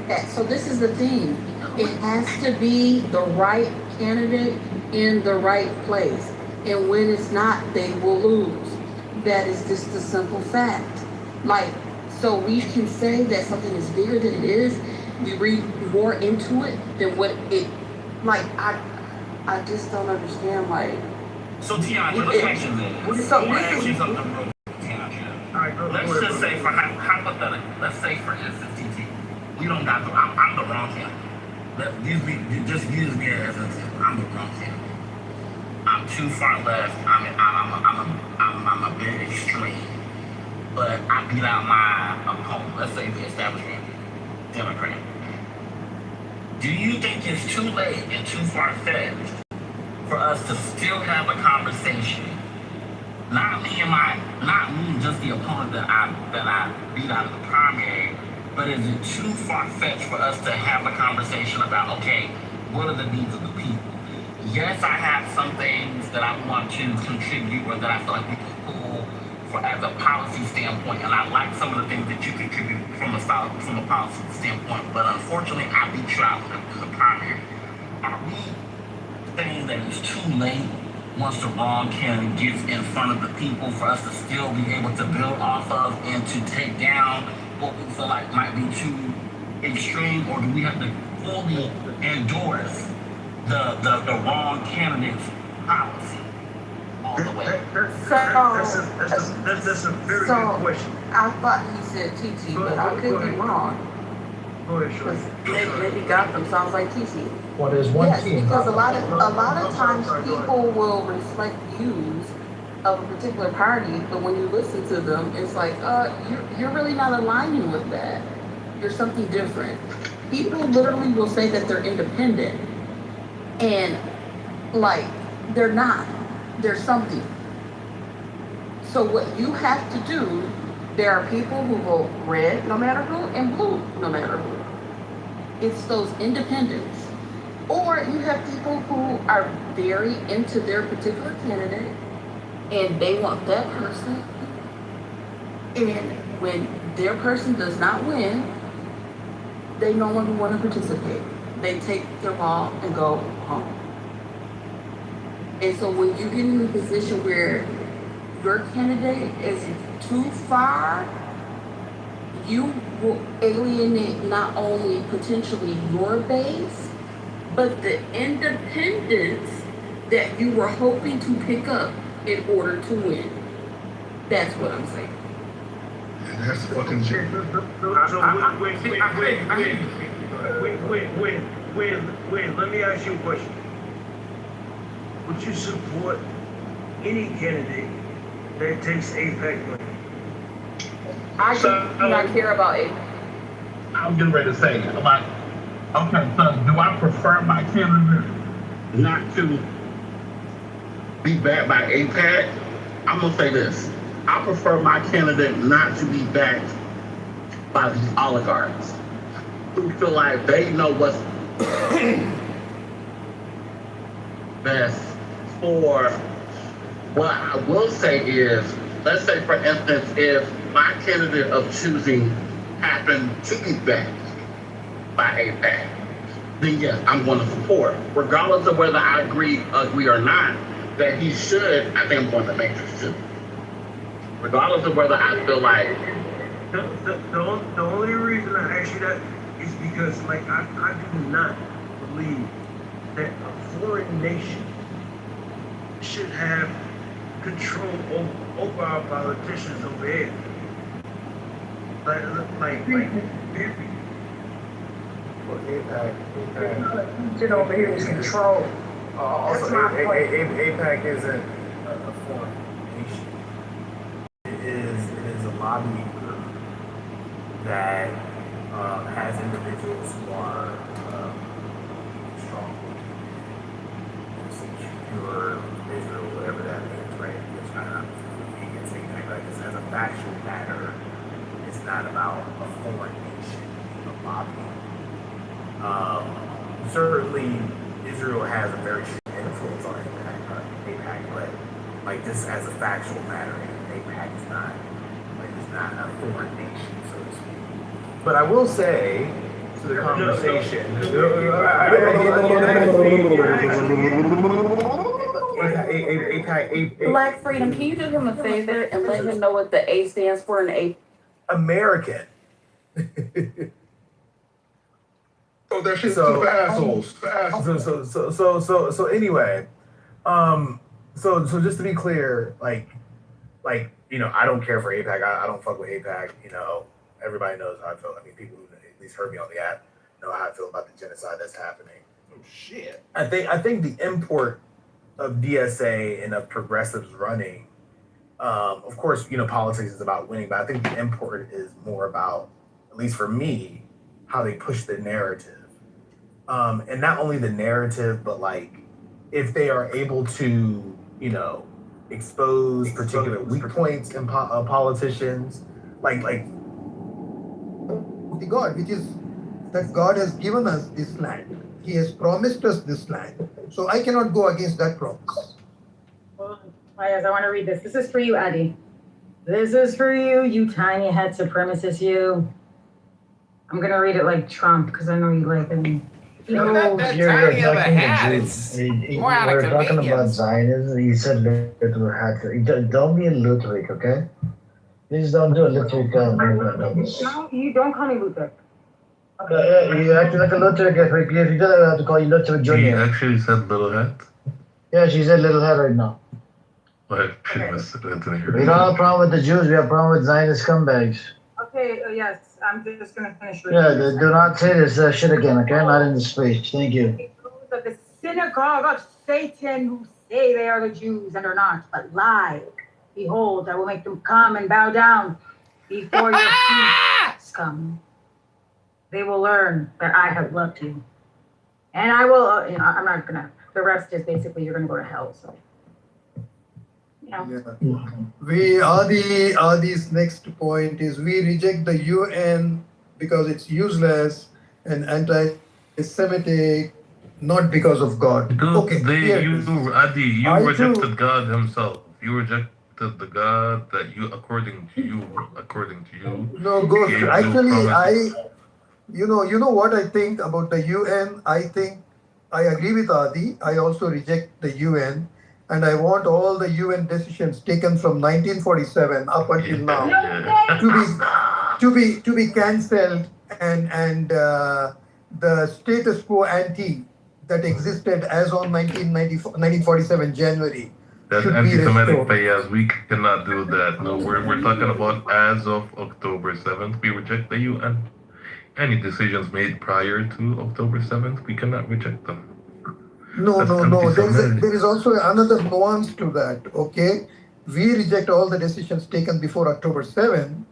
that. So this is the thing. It has to be the right candidate in the right place. And when it's not, they will lose. That is just a simple fact. Like, so we can say that something is bigger than it is. We read more into it than what it, like, I just don't understand, like. So Tiana, let's ask you this. I want to ask you something real quick, Tiana. Let's just say for hypothetical, let's say for instance, TT, we don't got the, I'm the wrong candidate. Just use me as an example. I'm the wrong candidate. I'm too far left. I'm a bit extreme. But I beat out my opponent. Let's say the establishment Democrat. Do you think it's too late and too far-fetched for us to still have a conversation? Not me just the opponent that I beat out of the primary. But is it too far-fetched for us to have a conversation about, okay, what are the needs of the people? Yes, I have some things that I want to contribute or that I feel like we can pull for as a policy standpoint, and I like some of the things that you contribute from a policy standpoint, but unfortunately, I beat you out in the primary. Are we saying that it's too late once the wrong candidate gets in front of the people for us to still be able to build off of and to take down what we feel like might be too extreme, or do we have to fully endorse the wrong candidate's policy all the way? That's a very good question. I thought he said TT, but I could be wrong. Go ahead, Shirley. Maybe Gotham sounds like TT. Well, there's one Yes, team. because a lot of times people will reflect views of a particular party, but when you listen to them, it's like, you're really not aligning with that. You're something different. People literally will say that they're independent, and like they're not. They're something. So what you have to do, there are people who vote red no matter who, and blue no matter who. It's those independents. Or you have people who are very into their particular candidate, and they want that person. And when their person does not win, they no longer want to participate. They take their ball and go home. And so when you get in a position where your candidate is too far, you will alienate not only potentially your base, but the independents that you were hoping to pick up in order to win. That's what I'm saying. And that's fucking shit. Wait, let me ask you a question. Would you support any candidate that takes APAC money? I do not care about it. I was getting ready to say, like, okay, so do I prefer my candidate not to be backed by APAC? I'm gonna say this. I prefer my candidate not to be backed by these oligarchs who feel like they know what's best for. What I will say is, let's say for instance, if my candidate of choosing happened to be backed by APAC, then yes, I'm going to support, regardless of whether I agree or not, that he should. I think I'm going to Matrix too. Regardless of whether I feel like the only reason I ask you that is because, like, I do not believe that a foreign nation should have control over our politicians over here. Like, period. Well, APAC. Shit over here is control. Also, That's my point. APAC isn't a foreign nation. It is a lobbying group that has individuals who are strong, secure Israel, whatever that means, right? It's not against APAC. Like, it's as a factual matter, it's not about a foreign nation being a lobbying. Certainly, Israel has a very strong influence on APAC, but like just as a factual matter, APAC is not it's not a foreign nation, so to speak. But I will say to the conversation, APAC. Black Freedom, can you do him a favor and let him know what the A stands for in A? American. Oh, that shit's for assholes. So anyway, so just to be clear, like I don't care for APAC. I don't fuck with APAC. Everybody knows how I feel. I mean, people who at least heard me on the app know how I feel about the genocide that's happening. Oh shit. I think the import of DSA and of progressives running, of course, politics is about winning, but I think the import is more about, at least for me, how they push the narrative. And not only the narrative, but like if they are able to, expose particular weak points in politicians, like the God, which is that God has given us this land. He has promised us this land. So I cannot go against that promise. Well, I want to read this. This is for you, Adi. This is for you, you tiny head supremacist, you. I'm going to read it like Trump because I know you like him. You're talking we're talking about Zionism. He said literal hat. Don't be a Lutheran, okay? Please don't do a Lutheran. You don't call me Luther. You act like a Lutheran. If you do that, I have to call you Lutheran Jr. He actually said little hat. Yeah, she said little hat right now. Like, she must have been here. We don't have a problem with the Jews. We have a problem with Zionist scumbags. Okay, yes. I'm just going to finish reading. Yeah, do not say this shit again, okay? Not in the speech. Thank you. Of the synagogue of Satan who say they are the Jews and are not, but lie. Behold, I will make them come and bow down before your feet, scum. They will learn that I have loved you. And I will, I'm not going to, the rest is basically you're going to go to hell, so. We are this next point is we reject the UN because it's useless and anti-Semitic, not because of God. Dude, you rejected God himself. You rejected the God that according to you. No, Ghost. Actually, you know what I think about the UN. I think I agree with Adi. I also reject the UN. And I want all the UN decisions taken from 1947 up until now to be cancelled, and the status quo ante that existed as on 1947 January. That's anti-Semitic, but yes, we cannot do that. No, we're talking about as of October 7th. We reject the UN. Any decisions made prior to October 7th, we cannot reject them. No. There is also another nuance to that, okay? We reject all the decisions taken before October 7.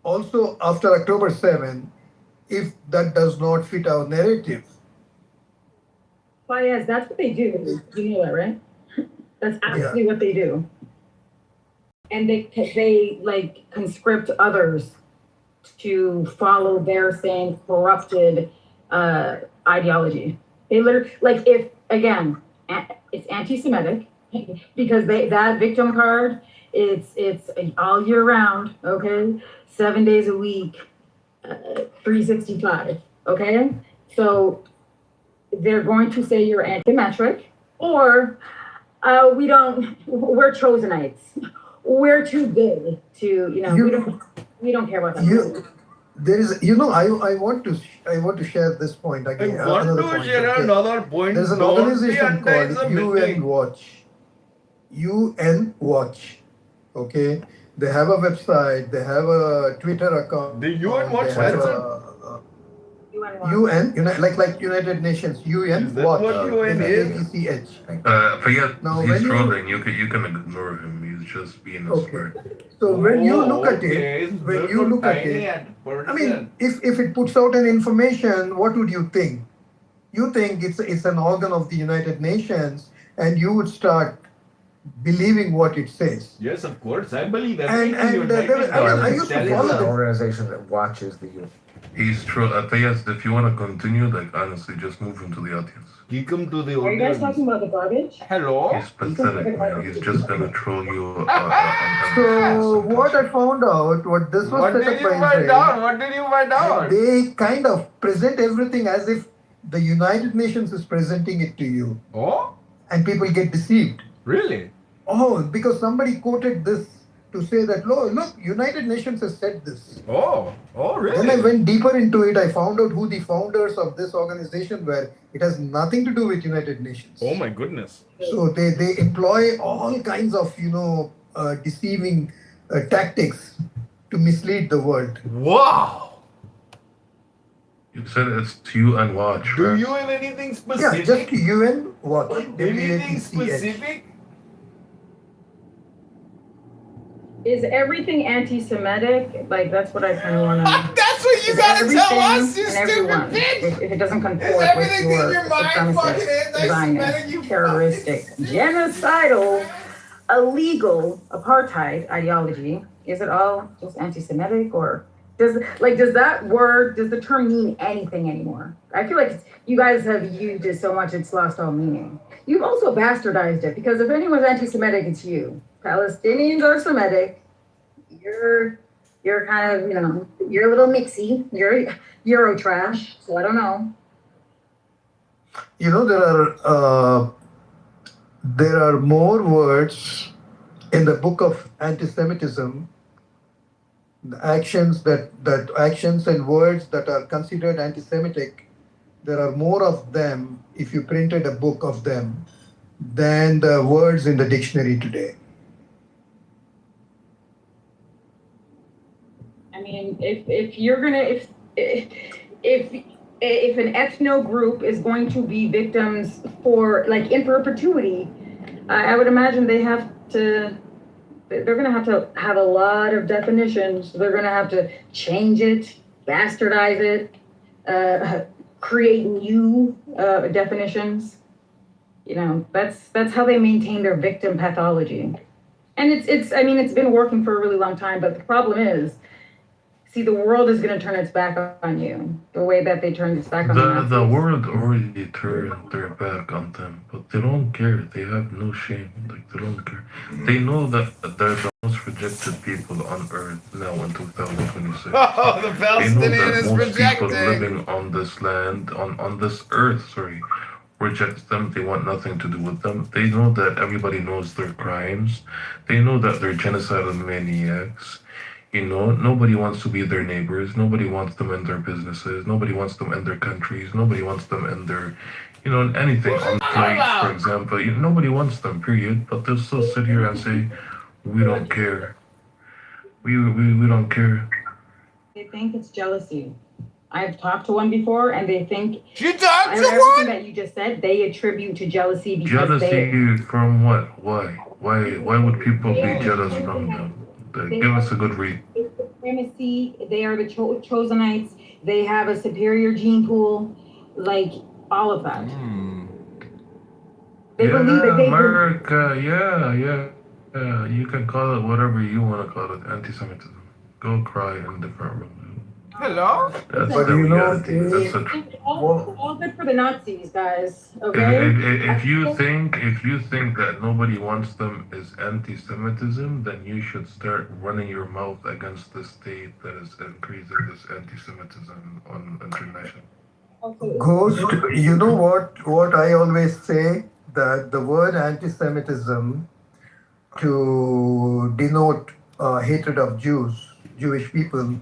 Also, after October 7, if that does not fit our narrative. Well, yes, that's what they do. You know that, right? That's actually what they do. And they like conscript others to follow their same corrupted ideology. They literally, like, if, again, it's anti-Semitic, because that victim card, it's all year round, okay? 7 days a week, 365, okay? So they're going to say you're anti-metric, or we're chosenites. We're too good to, we don't care about that. There is, I want to share this point again. I want Another to point. share Okay. another point. There's an Don't be organization under called the UN meeting. Watch. UN Watch. Okay. They have a website. They have a Twitter account. The UN Watch They have website? UN, like United Nations. UN Is that Watch. what UN is? WATCH. Forget Now, he's when you- trolling. You can ignore him. He's just being a smart. So when you look at okay. it, I mean, if it puts out an information, what would you think? You think it's an organ of the United Nations, and you would start believing what it says. Yes, of course. I believe And- everything. and, I used to It follow is an this. organization that watches the youth. He's true. Yes, if you want to continue, like honestly, just move him to the audience. Kick him to the Are you guys audience. talking about the garbage? Hello? He's pathetic, man. He's just gonna troll you. So what I found out, what this was What set did up you by find Israel, out? What did you find out? they kind of present everything as if the United Nations is presenting it to you, Oh? and people get deceived. Really? Oh, because somebody quoted this to say that, look, United Nations has said this. Oh, really? Then I went deeper into it. I found out who the founders of this organization were. It has nothing to do with United Nations. Oh my goodness. So they employ all kinds of, deceiving tactics to mislead the world. Wow. You said it's UN Watch, Do right? you have anything Yeah, specific? just UN Watch. Anything WATCH. specific? Is everything anti-Semitic? Like, that's what I kind of want to know. That's what you Is gotta tell everything us, you and stupid everyone, bitch! if it doesn't comport Is with everything your in your mind fucking supremacist, anti-Semitic, Zionist, you terroristic, genocidal, illegal apartheid ideology, is it all just anti-Semitic, or does the term mean anything anymore? I feel like you guys have used it so much it's lost all meaning. You've also bastardized it, because if anyone's anti-Semitic, it's you. Palestinians are Semitic. You're kind of, you're a little mixy. You're Euro trash. So I don't know. There are more words in the book of anti-Semitism, actions and words that are considered anti-Semitic. There are more of them if you printed a book of them than the words in the dictionary today. I mean, if you're gonna if an ethno group is going to be victims for like in perpetuity, I would imagine they're gonna have to have a lot of definitions. They're gonna have to change it, bastardize it, create new definitions. That's how they maintain their victim pathology. And it's been working for a really long time, but the problem is, see, the world is going to turn its back on you the way that they turned its back on The world already turned their back on them, but they don't care. They have no shame. Like, they don't care. They know that they're the most rejected people on earth now in 2026. Oh, the Palestinian they know that is most people rejected. living on this land, on this earth, rejects them. They want nothing to do with them. They know that everybody knows their crimes. They know that they're genocidal maniacs. Nobody wants to be their neighbors. Nobody wants them in their businesses. Nobody wants them in their countries. Nobody wants them in their, in anything on flights, for example. Nobody wants them, period. But they'll still sit here and say, we don't care. We don't care. They think it's jealousy. I've talked to one before, and they think everything that you just said they attribute to jealousy because Jealousy from what? Why? Why would people be jealous from them? Give us a good read. It's supremacy. They are the chosenites. They have a superior gene pool, like all of that. They believe that America, yeah. You can call it whatever you want to call it. Anti-Semitism. Go cry in the different room. Hello? That's But the you know, reality. That's the truth. All good for the Nazis, guys. If, Okay. if you think that nobody wants them is anti-Semitism, then you should start running your mouth against the state that is increasing this anti-Semitism on international. Ghost, you know what I always say? That the word anti-Semitism to denote hatred of Jews, Jewish people,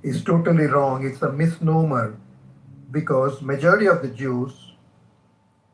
is totally wrong. It's a misnomer because majority of the Jews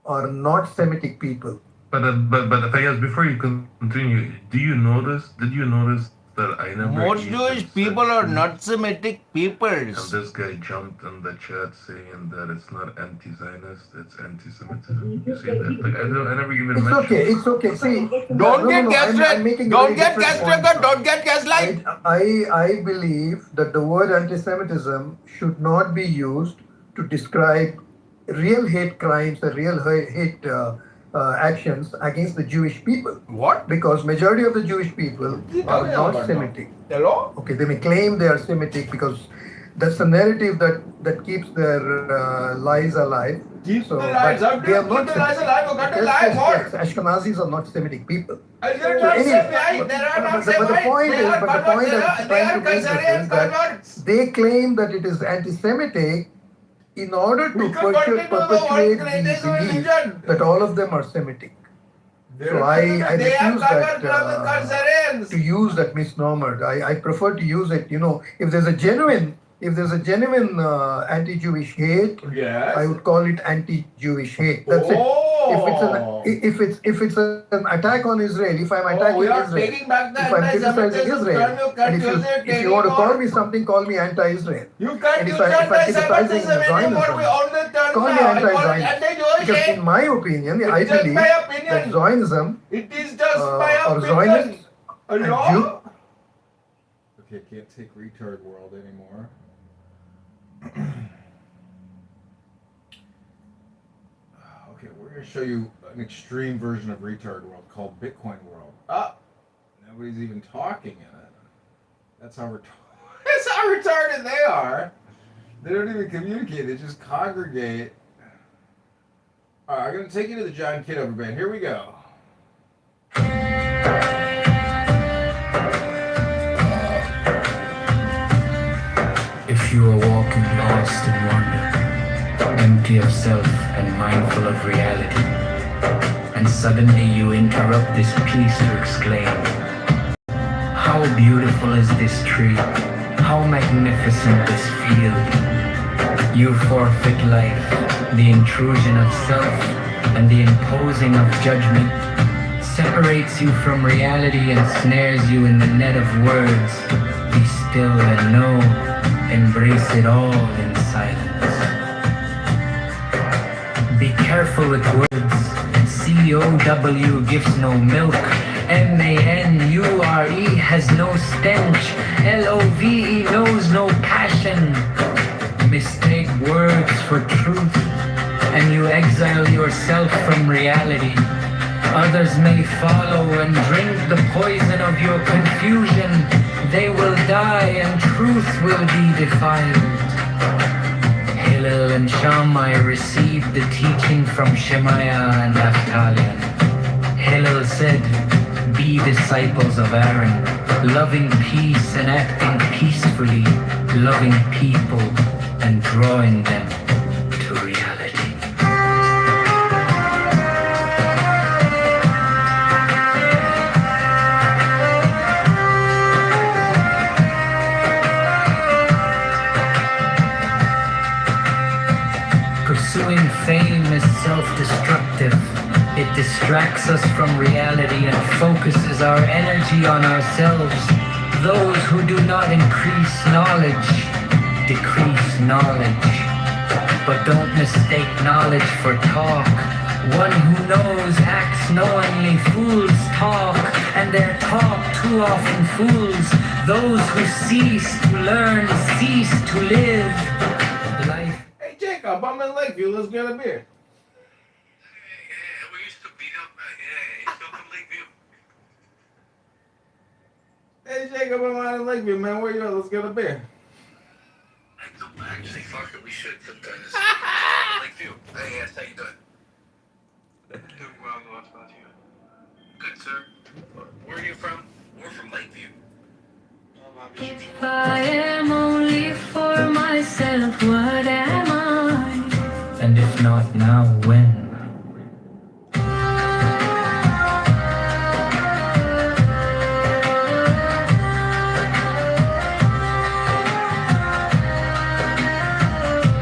are not Semitic people. But Fayaz, before you continue, do you notice? Did you notice that I never Most even Jewish said people are Jews? not Semitic And peoples. this guy jumped in the chat saying that it's not anti-Zionist, it's anti-Semitism. You see that? Like I never even It's mentioned. okay. It's okay. See, Don't get I'm castrated. making a Don't very get different point castrated. now. Don't get gaslight. I believe that the word anti-Semitism should not be used to describe real hate crimes or real hate actions against the Jewish people. What? Because majority of the Jewish people are not Semitic. Hello? Okay, they may claim they are Semitic because that's the narrative that keeps their lies alive. Keep So, the lies. but How do they you are keep not the lies Semitic. alive? You got to Yes, lie yes, more. yes. Ashkenazis are not Semitic people. They're So not anyway, Semitic. They are not Semitic. They are converts. They are Khazarian converts. they claim that it is anti-Semitic in order to We converted to the world's perpetuate the greatest belief religion. that all of them are Semitic. So I They are refuse that Khazarians. to use that misnomer. I prefer to use it. You know, if there's a genuine anti-Jewish hate, Yes. I would call it anti-Jewish hate. That's it. If it's an attack on Israel, if I'm attacking we are Israel, taking back the if I'm criticizing anti-Semitism, Israel, you and can't if use it you want to anymore. call me something, call me anti-Israel. You can't And use if I'm criticizing anti-Semitism anymore. Zionism, We own the term call me now. I call it anti-Zionist. anti-Jewish Because hate. in my opinion, I It's just believe my that opinion. Zionism It is just my or opinion. Zionists and Hello? Jew. Okay, can't take retard world anymore. Okay, we're gonna show you an extreme version of retard world called Bitcoin world. Nobody's even talking in it. That's how That's how retarded they are. they don't even communicate. They just congregate. All right, I'm gonna take you to the John Kitover band. Here we go. If you are walking lost in wonder, empty of self and mindful of reality, and suddenly you interrupt this piece to exclaim, how beautiful is this tree, how magnificent this field. You forfeit life, the intrusion of self and the imposing of judgment separates you from reality and snares you in the net of words. Be still and know, embrace it all in silence. Be careful with words. COW gives no milk. MANURE has no stench. LOVE knows no passion. Mistake words for truth, and you exile yourself from reality. Others may follow and drink the poison of your confusion. They will die and truth will be defiled. Hillel and Shammai received the teaching from Shemaiah and Naphtalion. Hillel said, be disciples of Aaron, loving peace and acting peacefully, loving people and drawing them to reality. Pursuing fame is self-destructive. It distracts us from reality and focuses our energy on ourselves. Those who do not increase knowledge, decrease knowledge. But don't mistake knowledge for talk. One who knows acts knowingly, fools talk, and their talk too often fools. Those who cease to learn cease to live. Life. Hey, Jacob, I'm in Lakeview. Let's get a beer. Hey, Jacob, I'm out in Lakeview, man. Where you at? Let's get a beer. should sometimes. Lakeview. Hey, yes, how you doing? Doing well, what about you? Good, sir. Where are you from? We're from Lakeview. If I am only for myself, what am I? And if not now, when?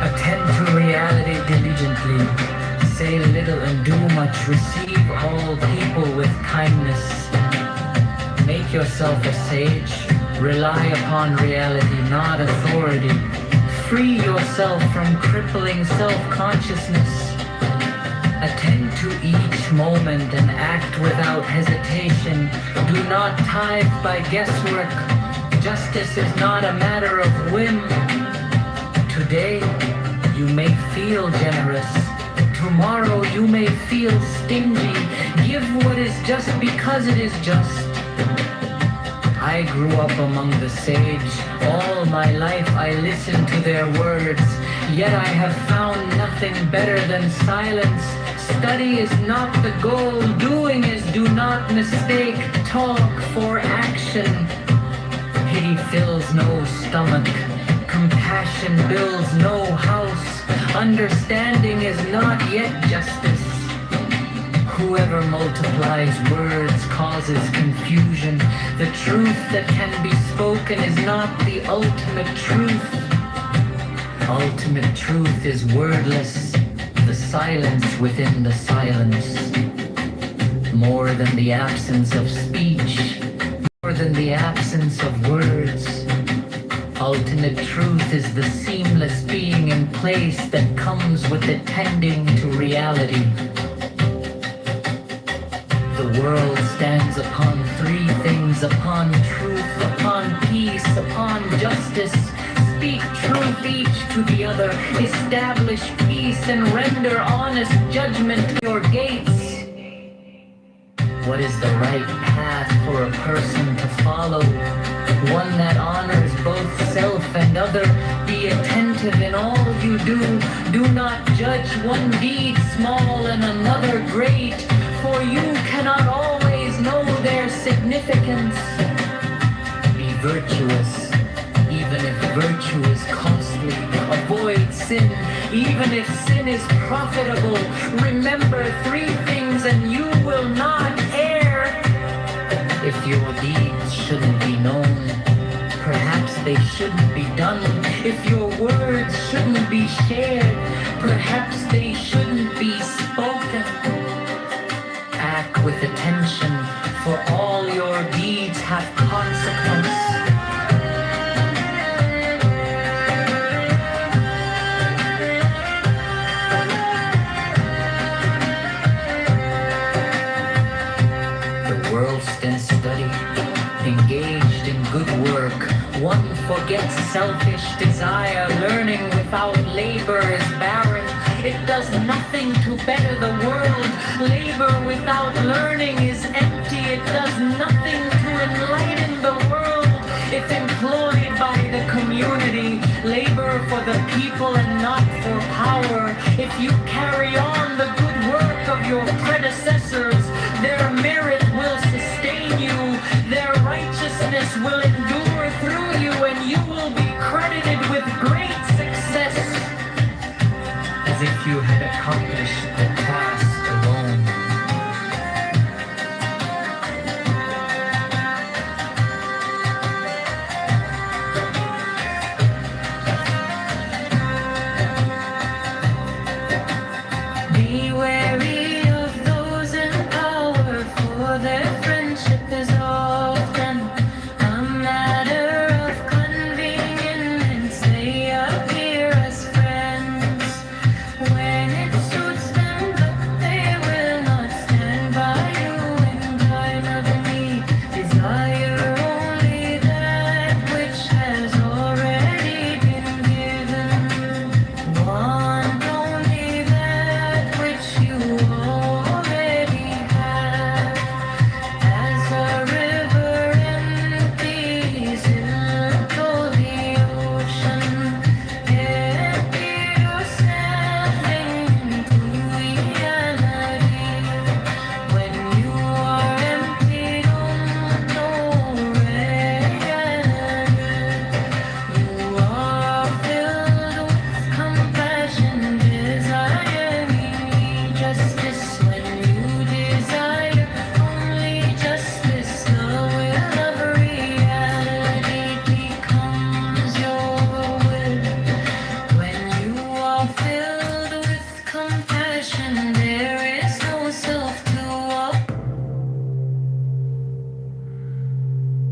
Attend to reality diligently. Say little and do much. Receive all people with kindness. Make yourself a sage. Rely upon reality, not authority. Free yourself from crippling self-consciousness. Attend to each moment and act without hesitation. Do not tithe by guesswork. Justice is not a matter of whim. Today, you may feel generous. Tomorrow, you may feel stingy. Give what is just because it is just. I grew up among the sage. All my life I listened to their words. Yet I have found nothing better than silence. Study is not the goal. Doing is, do not mistake talk for action. Pity fills no stomach. Compassion builds no house. Understanding is not yet justice. Whoever multiplies words causes confusion. The truth that can be spoken is not the ultimate truth. Ultimate truth is wordless, the silence within the silence. More than the absence of speech, more than the absence of words. Ultimate truth is the seamless being in place that comes with attending to reality. The world stands upon three things: upon truth, upon peace, upon justice. Speak truth each to the other. Establish peace and render honest judgment to your gates. What is the right path for a person to follow? One that honors both self and other. Be attentive in all you do. Do not judge one deed small and another great, for you cannot always know their significance. Be virtuous, even if virtue is costly. Avoid sin, even if sin is profitable. Remember three things and you will not err. If your deeds shouldn't be known, perhaps they shouldn't be done. If your words shouldn't be shared, perhaps they shouldn't be spoken. Act with attention, for all your deeds have consequence. The world stands study, engaged in good work. One forgets selfish desire. Learning without labor is barren. It does nothing to better the world. Labor without learning is empty. It does nothing to enlighten the world. If employed by the community, labor for the people and not for power. If you carry on the good work of your predecessors, their merit will sustain you. Their righteousness will endure through you, and you will be credited with great success, as if you had accomplished the task alone. Be wary of those in power, for their friendship is often a matter of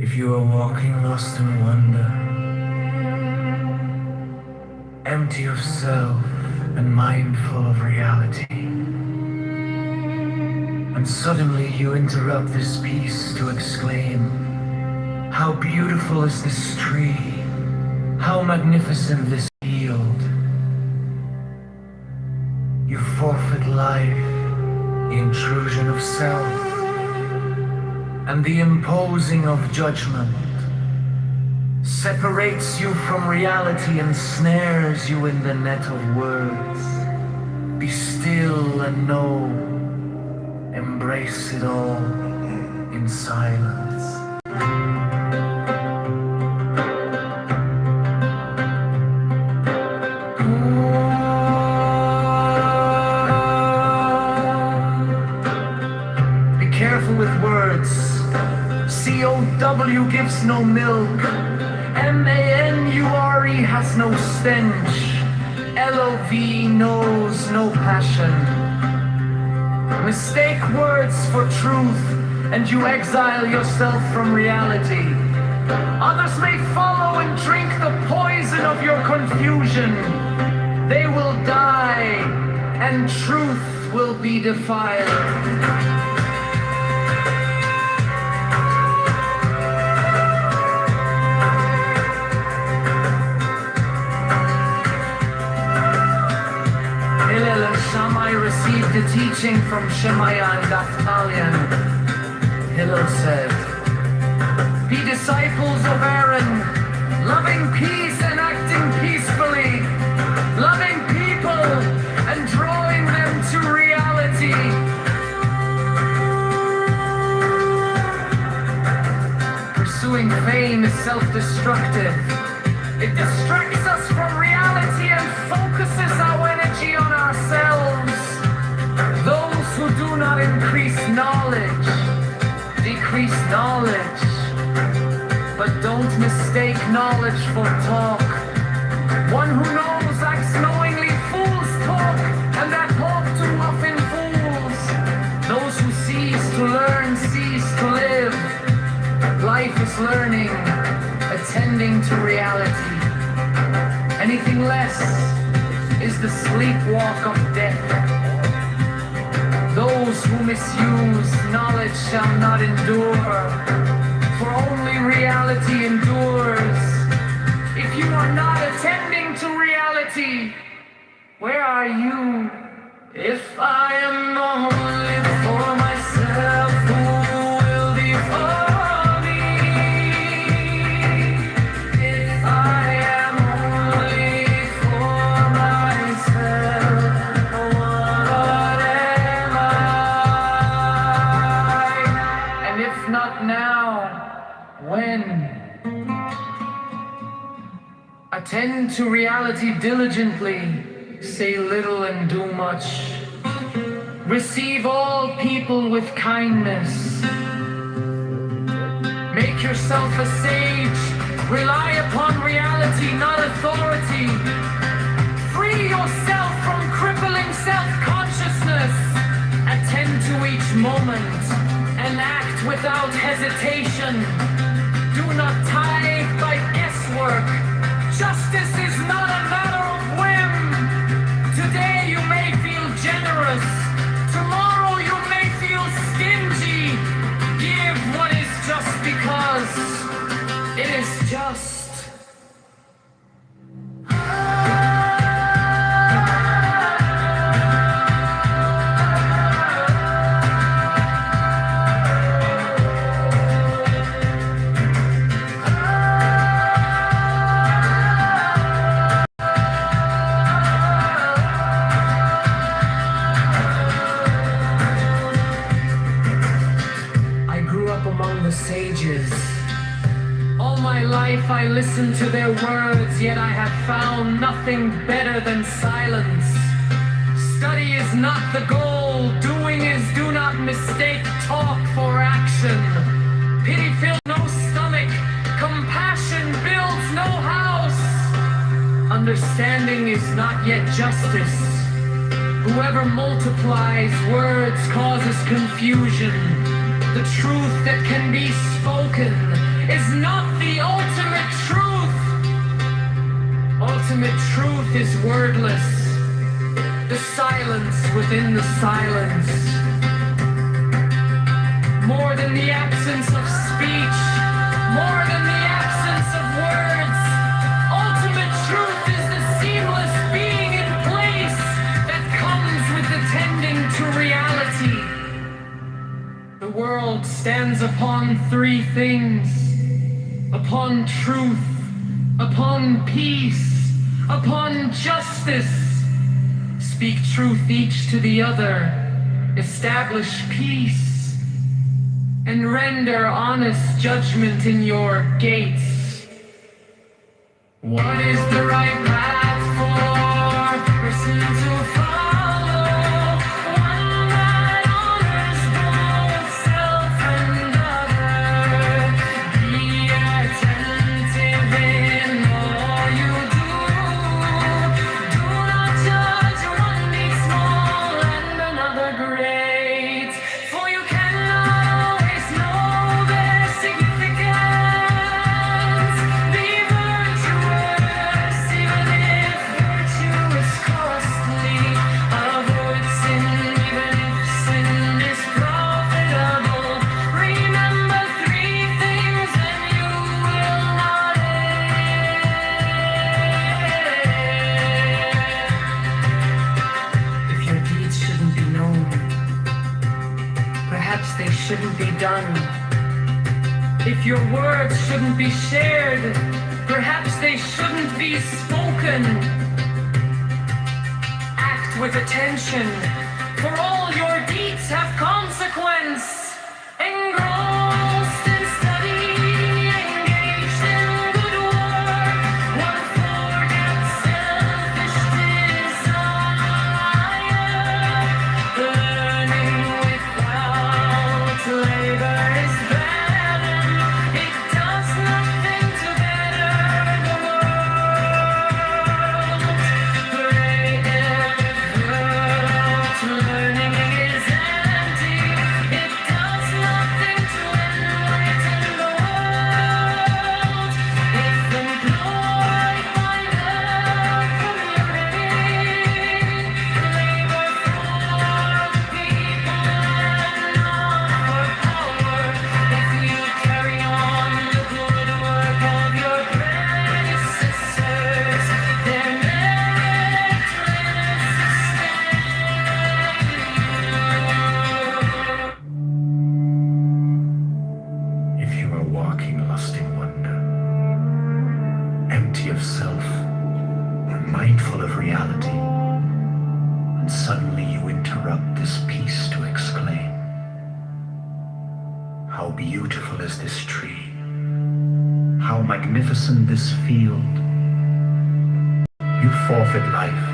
If you are walking lost in wonder, empty of self and mindful of reality, and suddenly you interrupt this piece to exclaim, how beautiful is this tree, how magnificent this field. You forfeit life, the intrusion of self, and the imposing of judgment separates you from reality and snares you in the net of words. Be still and know, embrace it all in silence. Be careful with words. C-O-W gives no milk. M-A-N-U-R-E has no stench. L-O-V knows no passion. Mistake words for truth, and you exile yourself from reality. Others may follow and drink the poison of your confusion. They will die, and truth will be defiled. Shammai received a teaching from Shemaiah and Naphtalian. Hillel said, be disciples of Aaron, loving peace and acting peacefully, loving people and drawing them to reality. Pursuing fame is self-destructive. It distracts us from reality and focuses our energy on ourselves. Those who do not increase knowledge, decrease knowledge. But don't mistake knowledge for talk. One who knows acts knowingly, fools talk, and that talk too often fools. Those who cease to learn cease to live. Life is learning, attending to reality. Anything less is the sleepwalk of death. Those who misuse knowledge shall not endure, for only reality endures. If you are not attending to reality, where are you? If I am only for myself, who will be for me? If I am only for myself, what am I? And if not now, when? Attend to reality diligently. Say little and do much. Receive all people with kindness. Make yourself a sage. Rely upon reality, not authority. Free yourself from crippling self-consciousness. Attend to each moment and act without hesitation. Do not tithe by guesswork. Justice is not a matter of whim. Today you may feel generous. Tomorrow you may feel stingy. Give what is just because it is just. Sages. All my life I listened to their words, yet I have found nothing better than silence. Study is not the goal, doing is do not mistake talk for action. Pity fills no stomach, compassion builds no house. Understanding is not yet justice. Whoever multiplies words causes confusion. The truth that can be spoken is not the ultimate truth. Ultimate truth is wordless. The silence within the silence. More than the absence of speech, more than the absence of words. Ultimate truth is the seamless being in place that comes with attending to reality. The world stands upon three things: upon truth, upon peace, upon justice. Speak truth each to the other, establish peace, and render honest judgment in your gates. What is the right path for a person to follow? One that honors both self and other. Be attentive in all you do. Do not judge one being small and another great, for you cannot always know their significance. Be virtuous even if virtue is costly. Avoid sin even if sin is profitable. Remember three things and you will not err. If your deeds shouldn't be known, perhaps they shouldn't be done. If your words shouldn't be shared, perhaps they shouldn't be spoken. Act with attention, for all your deeds have consequence. Engrossed in study, engaged in good work, one forgets selfish desire. Learning without labor is barren. It does nothing to better the world. Great effort, learning is empty. It does nothing to enlighten the world. If employed by the community, labor for the people and not for power. If you carry on the good work of your predecessors, their merit will sustain you. If you are walking lost in wonder, empty of self, or mindful of reality, and suddenly you interrupt this piece to exclaim, how beautiful is this tree? How magnificent this field? You forfeit life.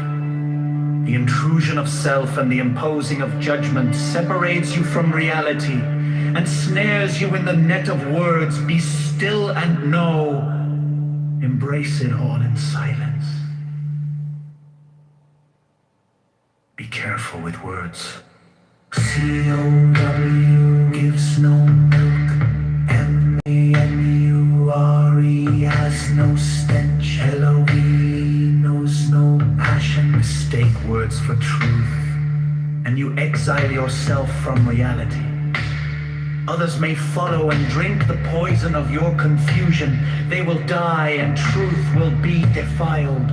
The intrusion of self and the imposing of judgment separates you from reality and snares you in the net of words. Be still and know. Embrace it all in silence. Be careful with words. C-O-W gives no milk. M-A-N-U-R-E has no stench. L-O-V knows no passion. Mistake words for truth, and you exile yourself from reality. Others may follow and drink the poison of your confusion. They will die and truth will be defiled.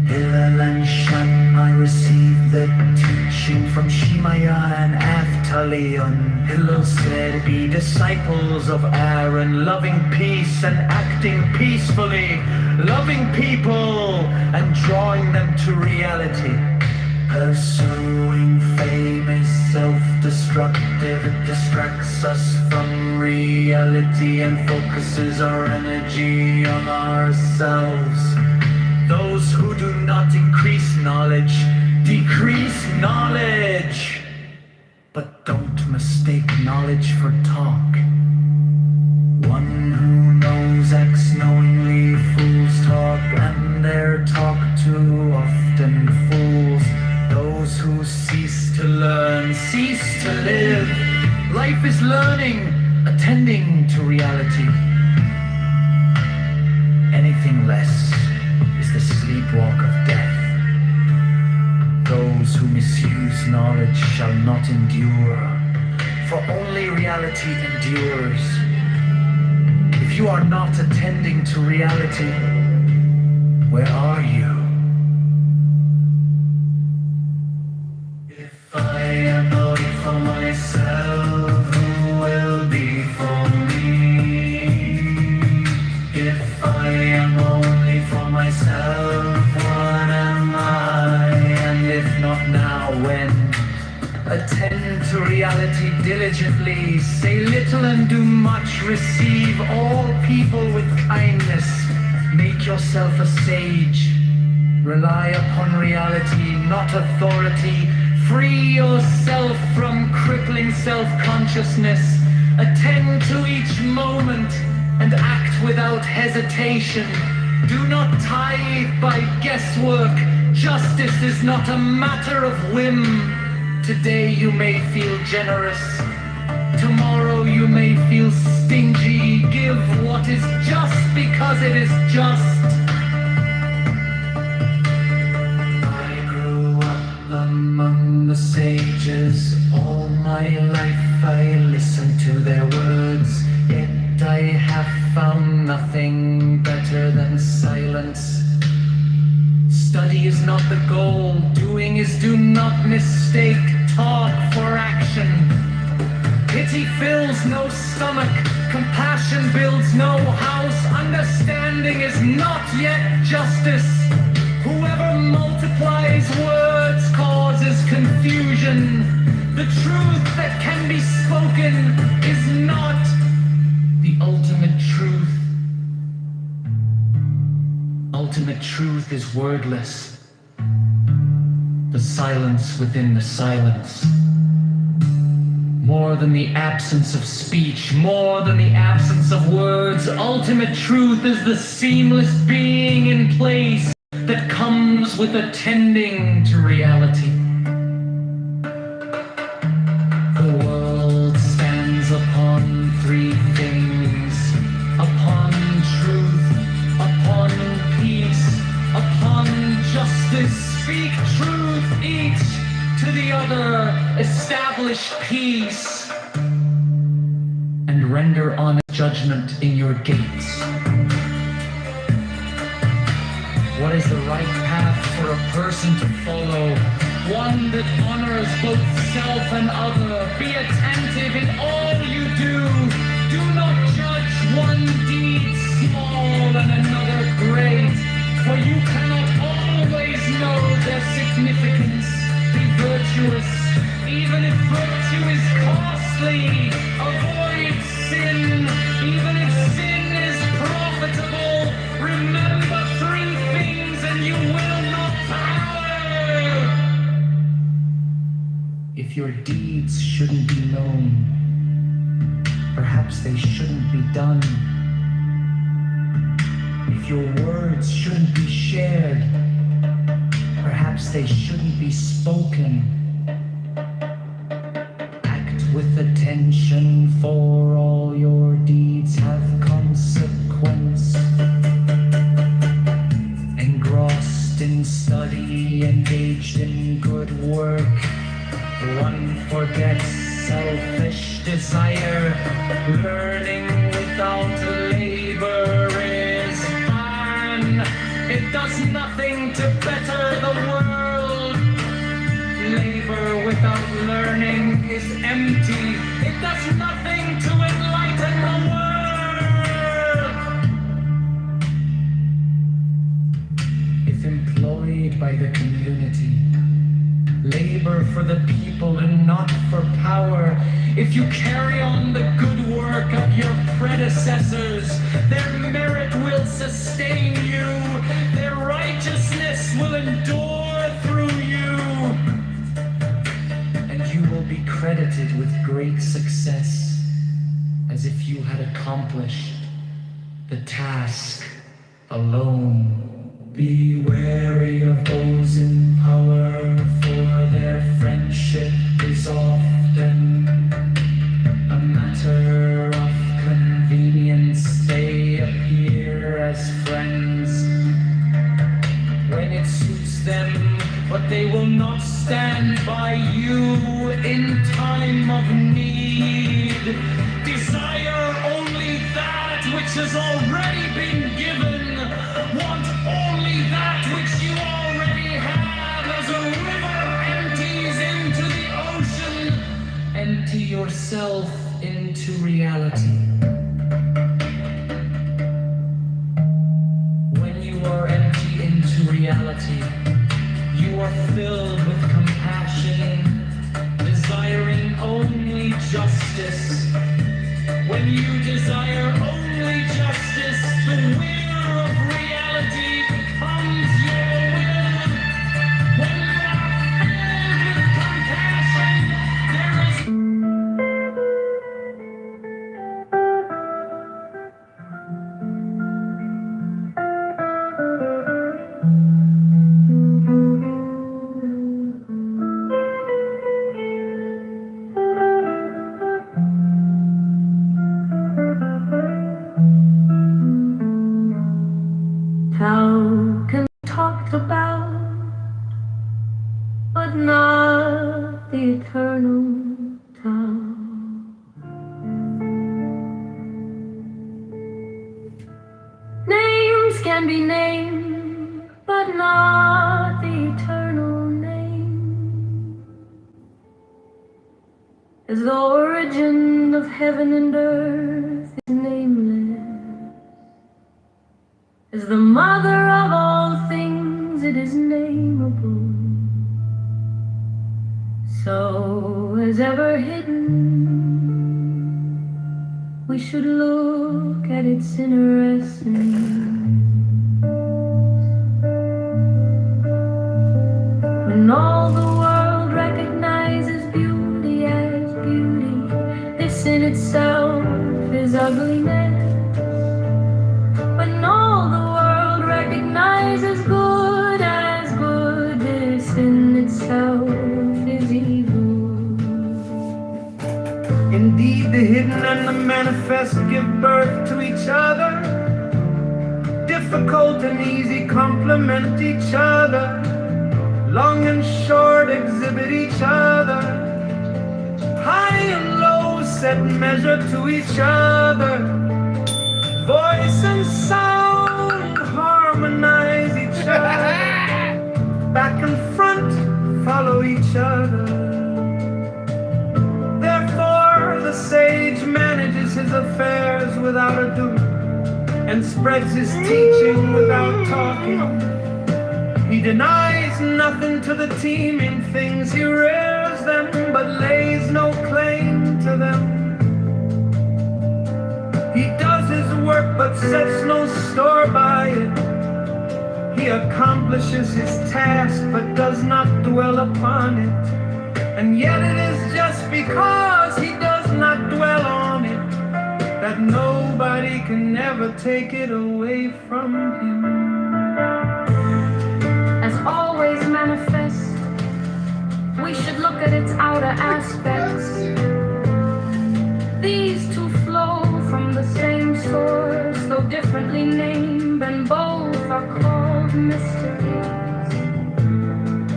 Hillel and Shammai received the teaching from Shemaiah and Avtalion. Hillel said, be disciples of Aaron, loving peace and acting peacefully, loving people and drawing them to reality. Pursuing fame is self-destructive. It distracts us from reality and focuses our energy on ourselves. Those who do not increase knowledge, decrease knowledge. But don't mistake knowledge for talk. One who knows acts knowingly. Fools talk and their talk too often fools. Those who cease to learn cease to live. Life is learning. attending to reality. Anything less is the sleepwalk of death. Those who misuse knowledge shall not endure, for only reality endures. If you are not attending to reality, where are you? If I am only for myself, who will be for me? If I am only for myself, what am I? And if not now, when? Attend to reality diligently, say little and do much, receive all people with kindness, make yourself a sage, rely upon reality, not authority, free yourself from crippling self-consciousness, attend to each moment and act without hesitation. Do not tithe by guesswork, justice is not a matter of whim. Today you may feel generous, tomorrow you may feel stingy. Give what is just because it is just. I grew up among the sages, all my life I listened to their words, yet I have found nothing better than silence. Study is not the goal, doing is do not mistake talk for action. Pity fills no stomach, compassion builds no house, understanding is not yet justice. Whoever multiplies words causes confusion. The truth that can be spoken is not the ultimate truth. Ultimate truth is wordless. The silence within the silence. More than the absence of speech, more than the absence of words, ultimate truth is the seamless being in place that comes with attending to reality. The world stands upon three things: upon truth, upon peace, upon justice. Speak truth each to the other, establish peace, and render honest judgment in your gates. What is the right path for a person to follow? One that honors both self and other. Be attentive in all you do. Do not judge one deed small and another great, for you cannot always know their significance. Be virtuous, even if virtue is costly. Avoid sin, even if sin is profitable. Remember three things and you will not fail. If your deeds shouldn't be known, perhaps they shouldn't be done. If your words shouldn't be shared, perhaps they shouldn't be spoken. Act with attention, for all your deeds have consequence. Engrossed in study, engaged in good work, one forgets selfish desire. Learning without labor is fun. It does nothing to better the world. Labor without learning is empty. It does nothing to enlighten the world. If employed by the community, labor for the people and not for power. If you carry on the good work of your predecessors, their merit will sustain you. Their righteousness will endure through you. And you will be credited with great success, as if you had accomplished the task alone. Be wary of those in power, for their friendship is often a matter of has already been given. Want only that which you already have. As a river empties into the ocean, empty yourself into reality. When you are empty into reality, you are filled with compassion, desiring only justice. When you desire only justice, the winner of reality becomes your will. When you are filled with compassion, there is Falcon talked about, but not the eternal town. Names can be named, but not the eternal name. As the origin of heaven and earth is nameless, as the mother of all things, it is nameable. So, as ever hidden, we should look at its inner essence. When all the world recognizes beauty as beauty, this in itself is ugliness. When all the world recognizes good as good, this in itself is evil. Indeed, the hidden and the manifest give birth to each other. Difficult and easy complement each other. Long and short exhibit each other. High and low set measure to each other. Voice and sound harmonize each other. Back and front follow each other. Therefore the sage manages his affairs without ado, and spreads his teaching without talking. He denies nothing to the teeming things, he rears them but lays no claim to them. He does his work but sets no store by it. He accomplishes his task but does not dwell upon it. And yet it is just because he does not dwell on it that nobody can ever take it away from him. As always manifest, we should look at its outer aspects. These two flow from the same source, though differently named, and both are called mysteries.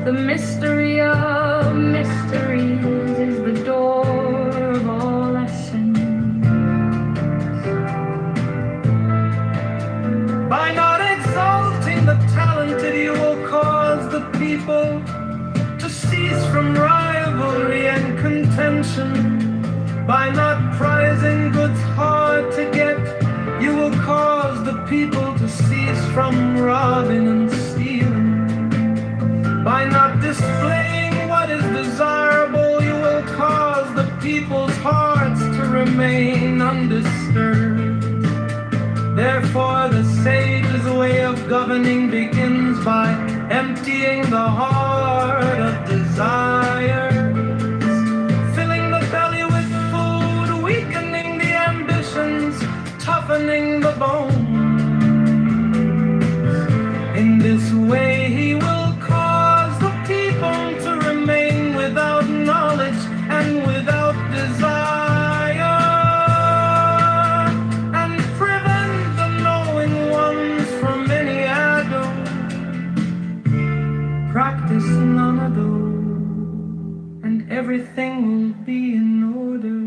The mystery of mysteries is the door of all essence. By not exalting the talented, you will cause the people to cease from rivalry and contention. By not prizing goods hard to get, you will cause the people to cease from robbing and stealing. By not displaying what is desirable, you will cause the people's hearts to remain undisturbed. Therefore the sage's way of governing begins by emptying the heart of desire, filling the belly with food, weakening the ambitions, toughening the bones. In this way he will cause the people to remain without knowledge and without desire, and prevent the knowing ones from any ado. Practice none of those, and everything will be in order.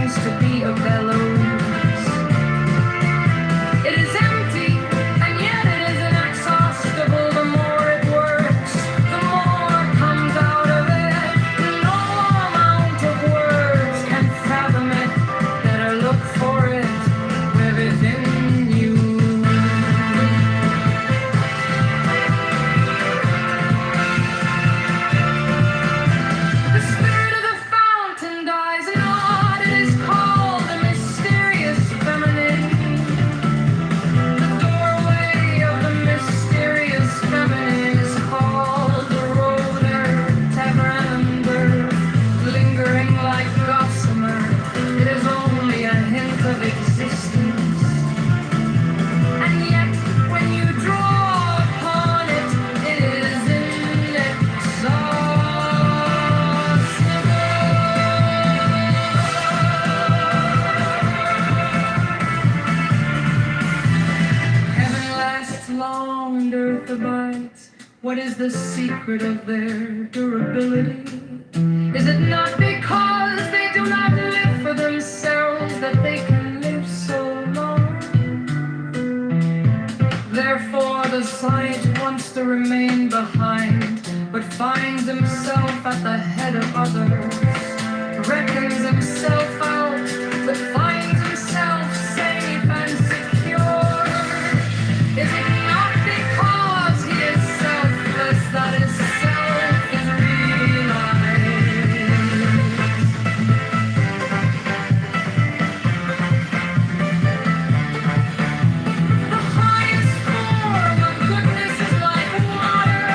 seems to be a bellows. It is empty, and yet it is inexhaustible. The more it works, the more comes out of it. No amount of words can fathom it. Better look for it within you. The spirit of the fountain dies in what it is called the mysterious feminine. The doorway of the mysterious feminine is called the roader, taverander, lingering like gossamer. It is only a hint of existence. And yet, when you draw upon it, it is Heaven lasts long and earth abides. What is the secret of their durability? Is it not because they do not live for themselves that they can live so long? Therefore the sight wants to remain behind, but finds himself at the head of others, reckons himself out, but finds himself safe and secure. Is it not because he is selfless that his self is realized? The highest form of goodness is like water.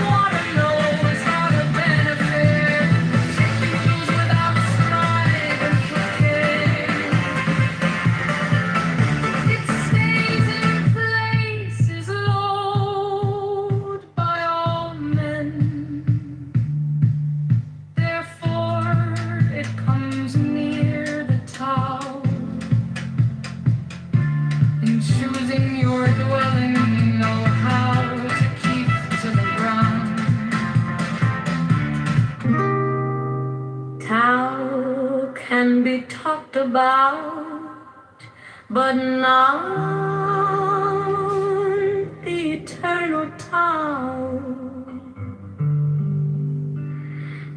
Water knows how to benefit. It moves without strife and flicking. It stays in place, is loved by all men. Therefore, it comes near the tower. In choosing your dwelling, know how to keep to the ground. Tao can be talked about, but not the eternal Tao.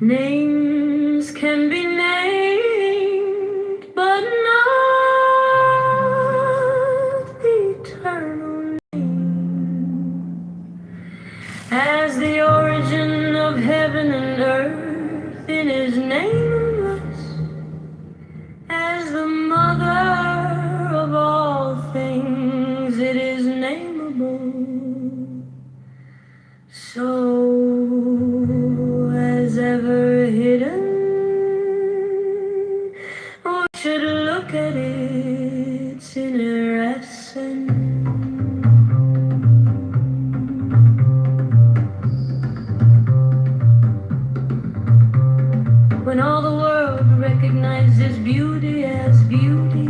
Names can be named, but not the eternal name. As the origin of heaven and earth, it is nameless. As the mother of all things, it is nameable. So as ever hidden, we should look at its inner essence. When all the world recognizes beauty as beauty,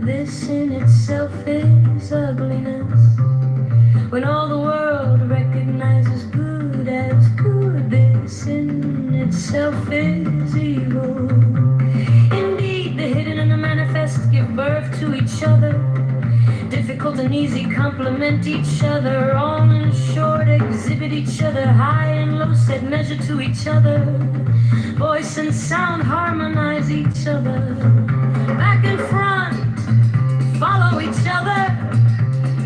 this in itself is ugliness. When all the world recognizes good as good, this in itself is evil. Indeed, the hidden and the manifest give birth to each other. Difficult and easy complement each other. All in short exhibit each other. High and low set measure to each other. Voice and sound harmonize each other. Back and front follow each other.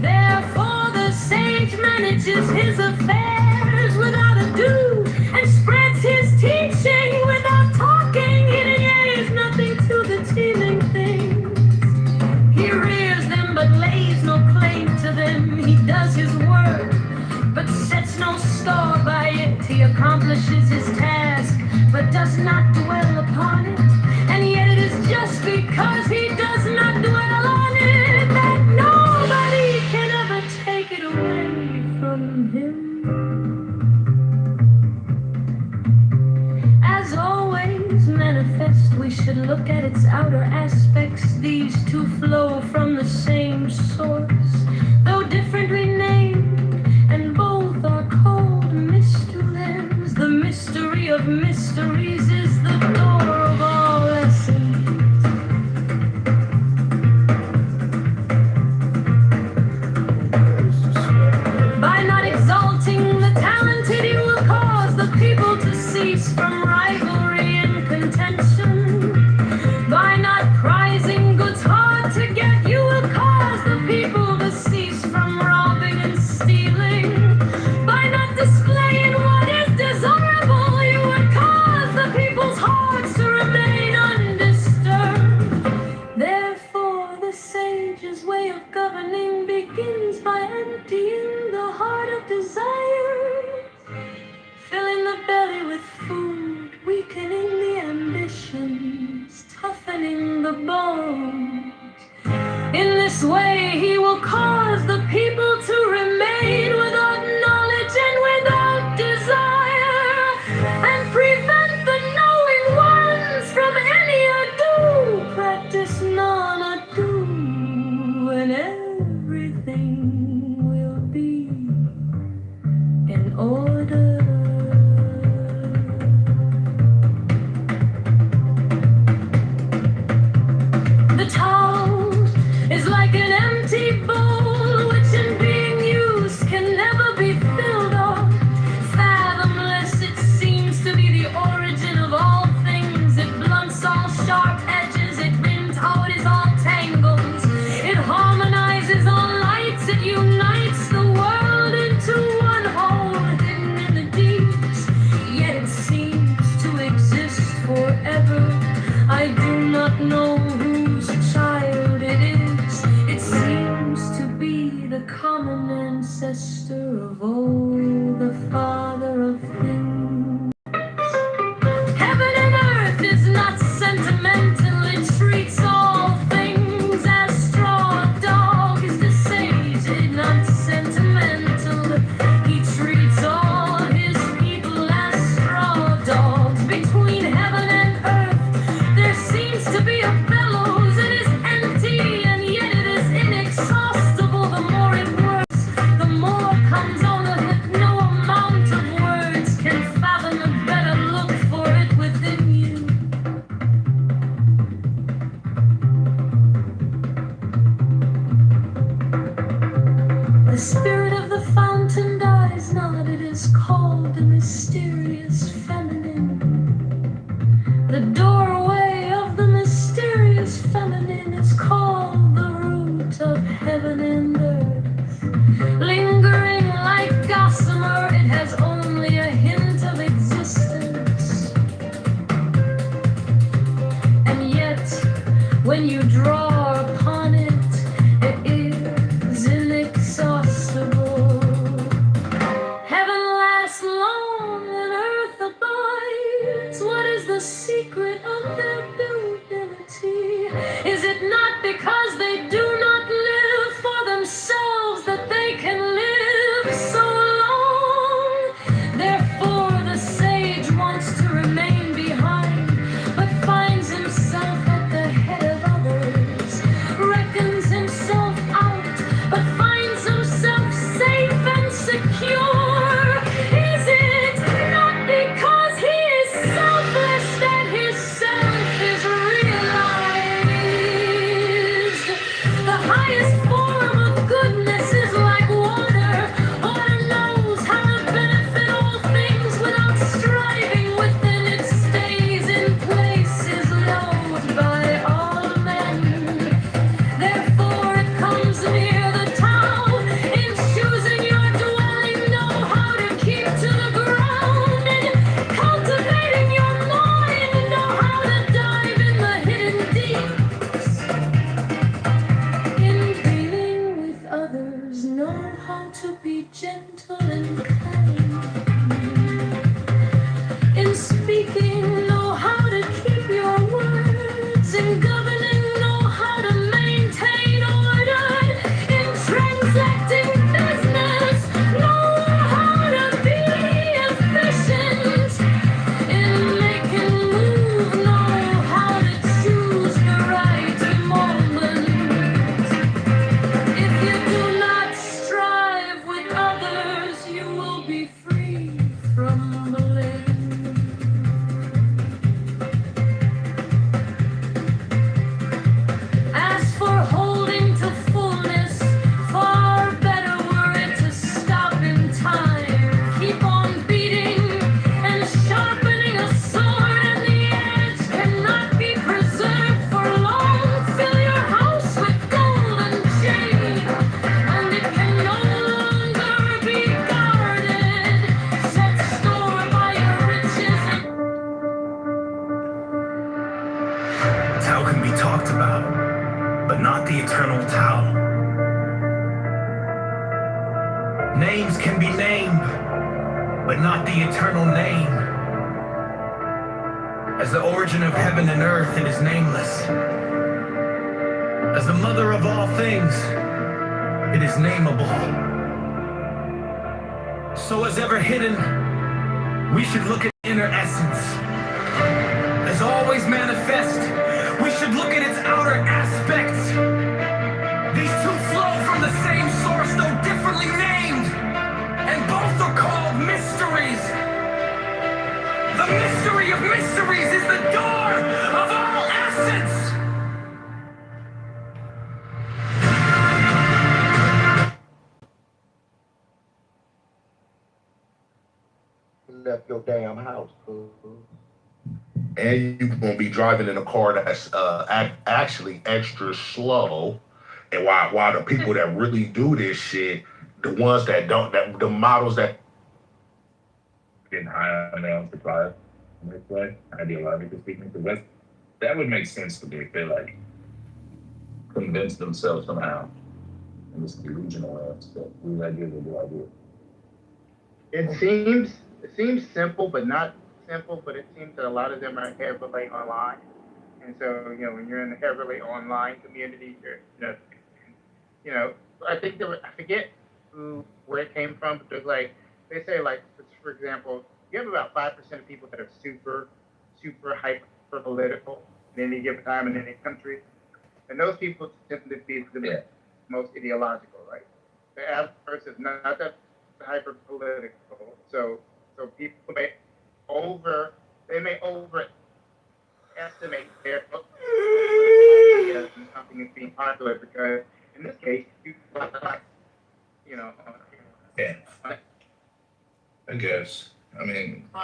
Therefore the sage manages his affairs without ado and spreads his teaching without talking. He denies nothing to the teeming things. He rears them but lays no claim to them. He does his work but sets no store by it. He accomplishes his task but does not dwell upon it. And yet it is just because he does not dwell on it that nobody can ever take it away from him. As always manifest, we should look at its outer aspects. These two flow from the same source, though differently named, and both are called mysteries. The mystery of mysteries is the door of all essence. the bones. In this way, he will cause the people to remain without knowledge and without desire, and prevent the knowing ones from any ado. Practice none ado, and everything will be in order. The towel is like an empty bowl, which in being used can never be filled up. Fathomless, it seems to be the origin of all things. It blunts all sharp edges, it bends out is all tangles. It harmonizes all lights, it unites the world into one whole, hidden in the deeps. Yet it seems to exist forever. I do not know whose child it is. It seems to be the common ancestor of all, the father of things. Heaven and earth is not sentimental. It treats all things as straw dogs. The sage is not sentimental. He treats all his people as straw dogs. Between heaven and earth, there seems to be a bellows. It is empty, and yet it is inexhaustible. The more it works, the more comes out of it. No amount of words can fathom a better look for it within you. The spirit of the fountain dies not. It is called the mysterious feminine. The doorway of the mysterious feminine is called the root of heaven and earth. Lingering like gossamer, it has only a hint of existence. And yet, when you draw upon it, it is inexhaustible. Heaven lasts long and earth abides. What is the secret of their durability? Is it not because they do not live for themselves that they can live so long? Therefore, the sage wants to remain behind, but finds himself at the head of others, reckons himself out, but finds himself safe and secure. Is it not because he is selfless that his self is realized? The highest form of goodness is like water. Water knows how to benefit all things without striving within. It stays in place, is loved by all men. Therefore it comes near the town. In choosing your dwelling, know how to keep to the ground. In cultivating your mind, know how to dive in the hidden deeps. In dealing with others, know how to be gentle and kind. In speaking, know how to keep your words. In governing, know how to maintain order. In transacting business, know how to be efficient. In making move, know how to choose the right moment. If you do not strive with others, you will be free from blame. As for holding to fullness, far better were it to stop in time. Keep on beating and sharpening a sword, and the edge cannot be preserved for long. Fill your house with gold and jade, and it can no longer be guarded. Set store by your riches and Tao can be talked about, but not the eternal Tao. Names can be named, but not the eternal name. As the origin of heaven and earth, it is nameless. As the mother of all things, it is nameable. So as ever hidden, we should look at inner essence. As always manifest, we should look at its outer aspects. These two flow from the same source, though differently named, and both are called mysteries. The mystery of mysteries is the door of all essence. Left your damn house, fool. And you're gonna be driving in a car that's actually extra slow. And while the people that really do this shit, the ones that don't, that the models that getting high on their own supply, like ideologically speaking, because that would make sense to me if they like convince themselves somehow in this delusional that these ideas are good ideas. It seems simple, but not simple. But it seems that a lot of them are heavily online, and so when you're in the heavily online community, I think I forget where it came from, but there's like they say for example, you have about 5% of people that are super hyper political in any given time in any country, and those people tend to be the most ideological, right? The average person is not that hyper political, so people may overestimate their ideas and something is being popular because in this case I guess. I mean, a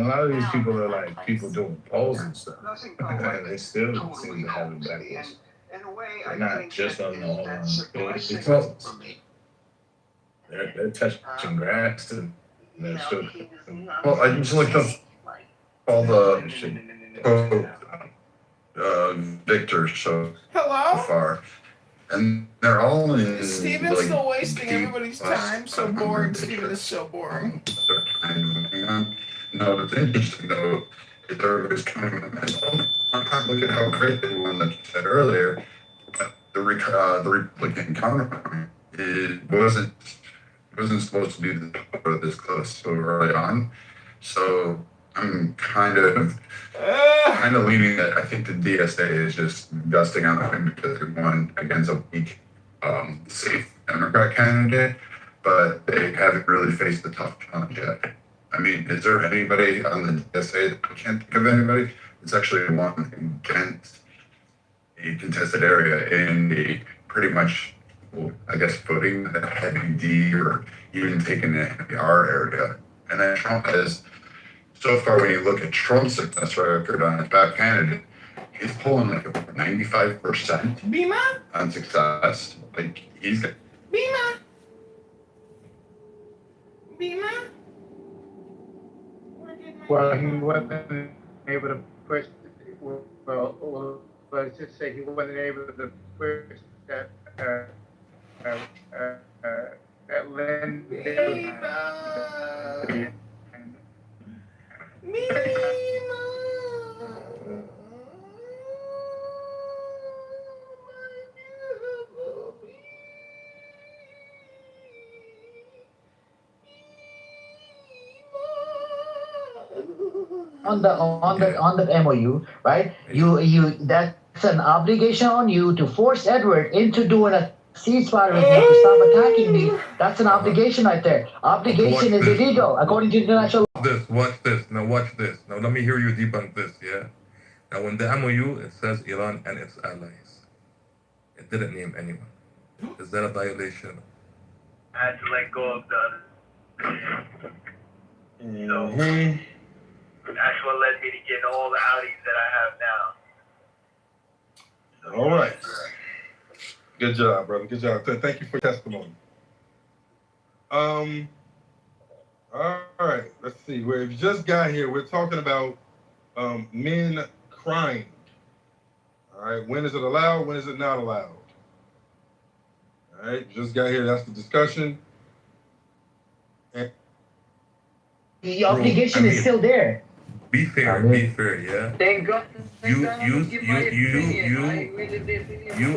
lot of these people are like people doing polls and stuff. And they still seem to have it backwards. They're not just on the online. It's polls. They're touching grass and they're still. well, I just looked up all the victors so far, and they're all in. Steven's still wasting everybody's time. So boring. Steven is so boring. No, it's interesting though. If everybody's coming in look at how great they won, like you said earlier. The Republican counterpart wasn't supposed to be this close so early on. So I'm kind of leaning that I think the DSA is just dusting on them because they won against a weak, safe Democrat candidate, but they haven't really faced the tough challenge yet. I mean, is there anybody on the DSA that I can't think of anybody? It's actually won against a contested area in the pretty much, I guess, voting the heavy D or even taking the heavy R area. And then Trump has, so far, when you look at Trump's success record on his back candidate, he's pulling like about 95% Bima? on success. Like, he's got. Bima? Bima? Well, he wasn't able to push. Let's just say he wasn't able to push that lend. On the MOU, right? You that's an obligation on you to force Edward into doing a ceasefire with me to stop attacking me. That's an obligation right there. Obligation is illegal according to international. Watch this. Now watch this. Now let me hear you debunk this, yeah? Now in the MOU it says Iran and its allies. It didn't name anyone. Is that a violation? I had to let go of the. So that's what led me to get all the Audis that I have now. All right. Good job, brother. Good job. Thank you for your testimony. All right. Let's see. If you just got here, we're talking about men crying. All right. When is it allowed? When is it not allowed? All right. Just got here. That's the discussion. The obligation is still there. Be fair, yeah. Thank God. You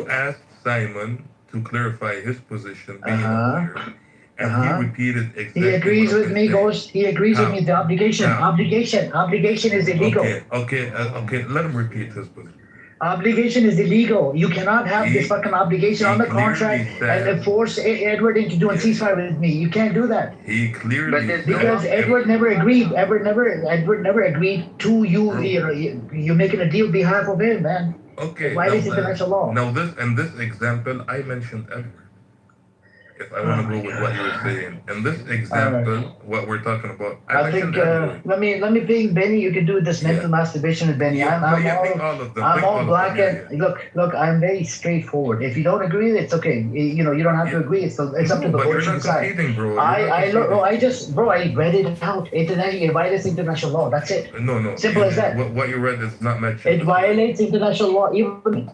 asked Simon to clarify his position being a lawyer, and he repeated exactly. He agrees what with I me, said. Ghost. He agrees with me. The obligation is illegal. Okay. Let him repeat his position. Obligation is illegal. You cannot have this fucking obligation on the contract and force Edward into doing ceasefire with me. You can't do that. He clearly said, because Edward never agreed. Edward never agreed to you. You're making a deal behalf of him, man. Okay. It violates international law. Now this example, I mentioned Edward. If I want to go with what you were saying, in this example, what we're talking about, I think let me ping Benny. You can do this mental masturbation with Benny. I'm all black and look. I'm very straightforward. If you don't agree, it's okay. You don't have to agree. It's up to the court to decide. I read it out. It violates international law. That's it. No. Simple as that. What you read is not mentioned. It violates international law. Even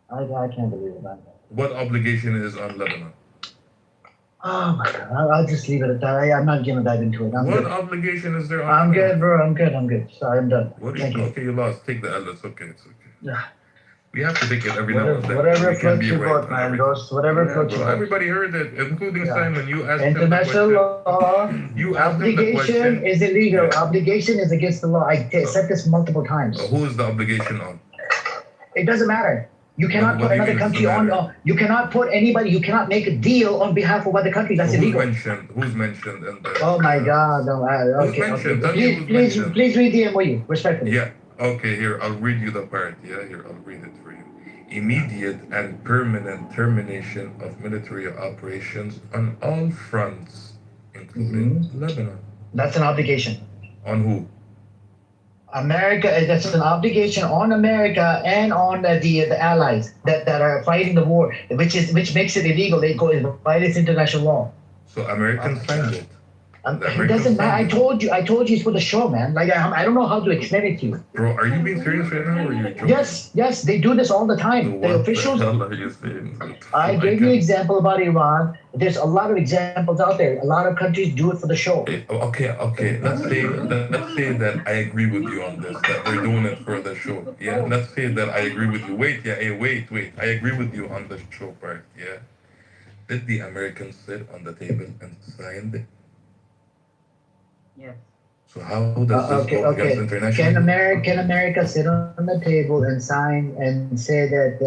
I can't believe it, man. What obligation is on Lebanon? Oh my God! I'll just leave it at that. I'm not gonna dive into it. What obligation is there on I'm Lebanon? good, bro. I'm good. Sorry, I'm done. Thank you. Okay, you lost. Take the L. It's okay. Yeah. We have to take it every now and then. Whatever floats your boat, man. Whatever floats your boat. Everybody heard it, including Simon. You asked international law. You asked him the question. Obligation is illegal. Obligation is against the law. I said this multiple times. Who is the obligation on? It doesn't matter. You cannot put another country on. You cannot put anybody. You cannot make a deal on behalf of other countries. That's illegal. Who's mentioned? Oh my God! No, okay. Please read the MOU respectfully. Yeah. Okay. Here, I'll read you the part. Yeah. Here, I'll read it for you. Immediate and permanent termination of military operations on all fronts, including Lebanon. That's an obligation. On who? America. That's an obligation on America and on the allies that are fighting the war, which makes it illegal. It violates international law. So Americans signed it. It doesn't matter. I told you it's for the show, man. Like I don't know how to explain it to you. Bro, are you being serious right now, or are you joking? Yes, they do this all the time. The officials. What the hell are you saying? I gave you an example about Iran. There's a lot of examples out there. A lot of countries do it for the show. Okay. Let's say that I agree with you on this. That they're doing it for the show. Yeah. Let's say that I agree with you. Wait. I agree with you on the show part. Yeah. Did the Americans sit on the table and sign it? Yes. So how does this go against international? Can America sit on the table and sign and say that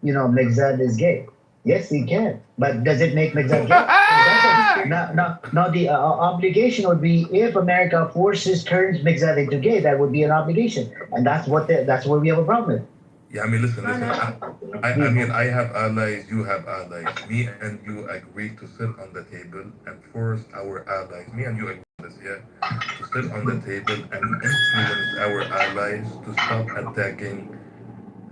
Megzad is gay? Yes, we can. But does it make Megzad gay? Now the obligation would be if America turns Megzad into gay, that would be an obligation, and that's where we have a problem with. Yeah, I mean, listen. I have allies, you have allies. Me and you agree to sit on the table and force our allies. Me and you agree on this, to sit on the table and influence our allies to stop attacking.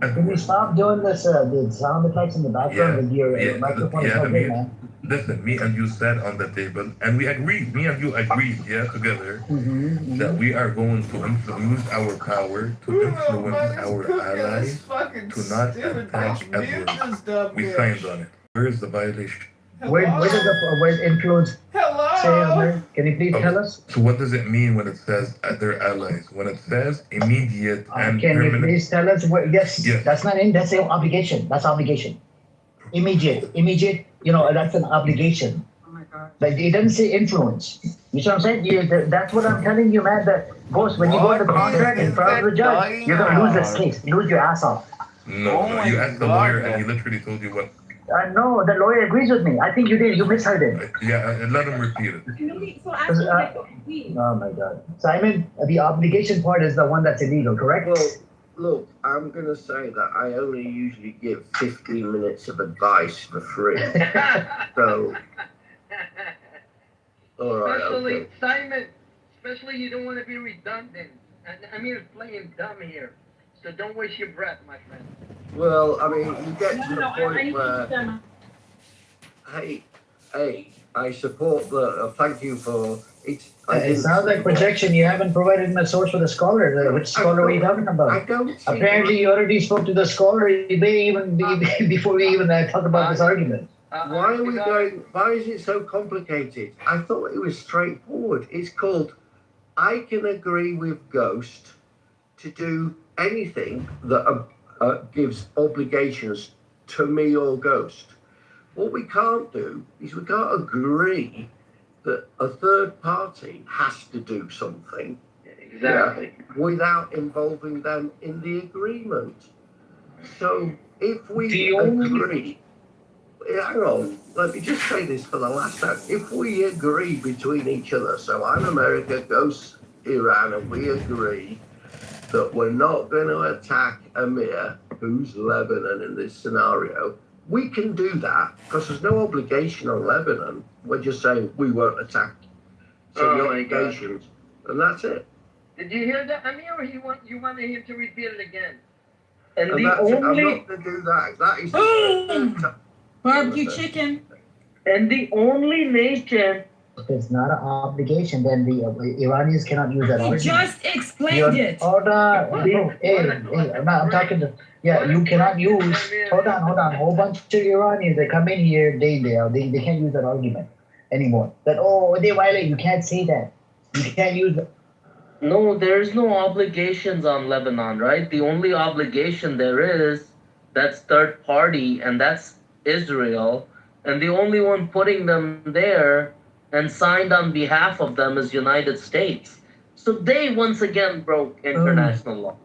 Can you stop doing this? The sound effects in the background with your microphone is not good, man. Listen, me and you sat on the table and we agreed. Me and you agreed, together, that we are going to use our power to influence our allies to not attack Edward. We signed on it. Where is the violation? Where does the word influence say on there? Can you please tell us? So what does it mean when it says their allies? When it says immediate and can permanent? You please tell us? Yes. That's not in. That's an obligation. That's obligation. Immediate. That's an obligation. Oh my God. Like it doesn't say influence. You see what I'm saying? That's what I'm telling you, man. That boss, when you go to the contract in front of the judge, you're gonna lose this case. Lose your ass off. No. You asked the lawyer, and he literally told you what. No, the lawyer agrees with me. I think you did. You misheard it. Yeah, and let him repeat it. Oh my God, Simon, the obligation part is the one that's illegal, correct? Well, look, I'm going to say that I only usually give 15 minutes of advice for free. So, all right. Simon, you don't want to be redundant. I mean, it's playing dumb here. So don't waste your breath, my friend. Well, I mean, you get to the point where, hey, I support thank you for it. It sounds like projection. You haven't provided me a source for the scholar. Which scholar are you talking about? I don't. Apparently, you already spoke to the scholar before we even talk about this argument. Why are we going? Why is it so complicated? I thought it was straightforward. It's called I can agree with Ghost to do anything that gives obligations to me or Ghost. What we can't do is we can't agree that a third party has to do something. Exactly. Without involving them in the agreement. So if we The only- agree, hang on, let me just say this for the last time. If we agree between each other, so I'm America, Ghost Iran, and we agree that we're not going to attack Amir, who's Lebanon in this scenario, we can do that because there's no obligation on Lebanon. We're just saying we won't attack. So the obligations, and that's it. Did you hear that, Amir, or you wanted him to repeat it again? And I'm not going to do that. That is barbecue chicken. And the only nation. If it's not an obligation, then the Iranians cannot use that He argument. just explained it. Hold on. I'm talking to. Yeah, you cannot use. Hold on. A whole bunch of Iranians that come in here day in, day out. They can't use that argument anymore. That they violate. You can't say that. You can't use it. No, there's no obligations on Lebanon, right? The only obligation there is that's third party, and that's Israel. And the only one putting them there and signed on behalf of them is United States. So they once again broke international law.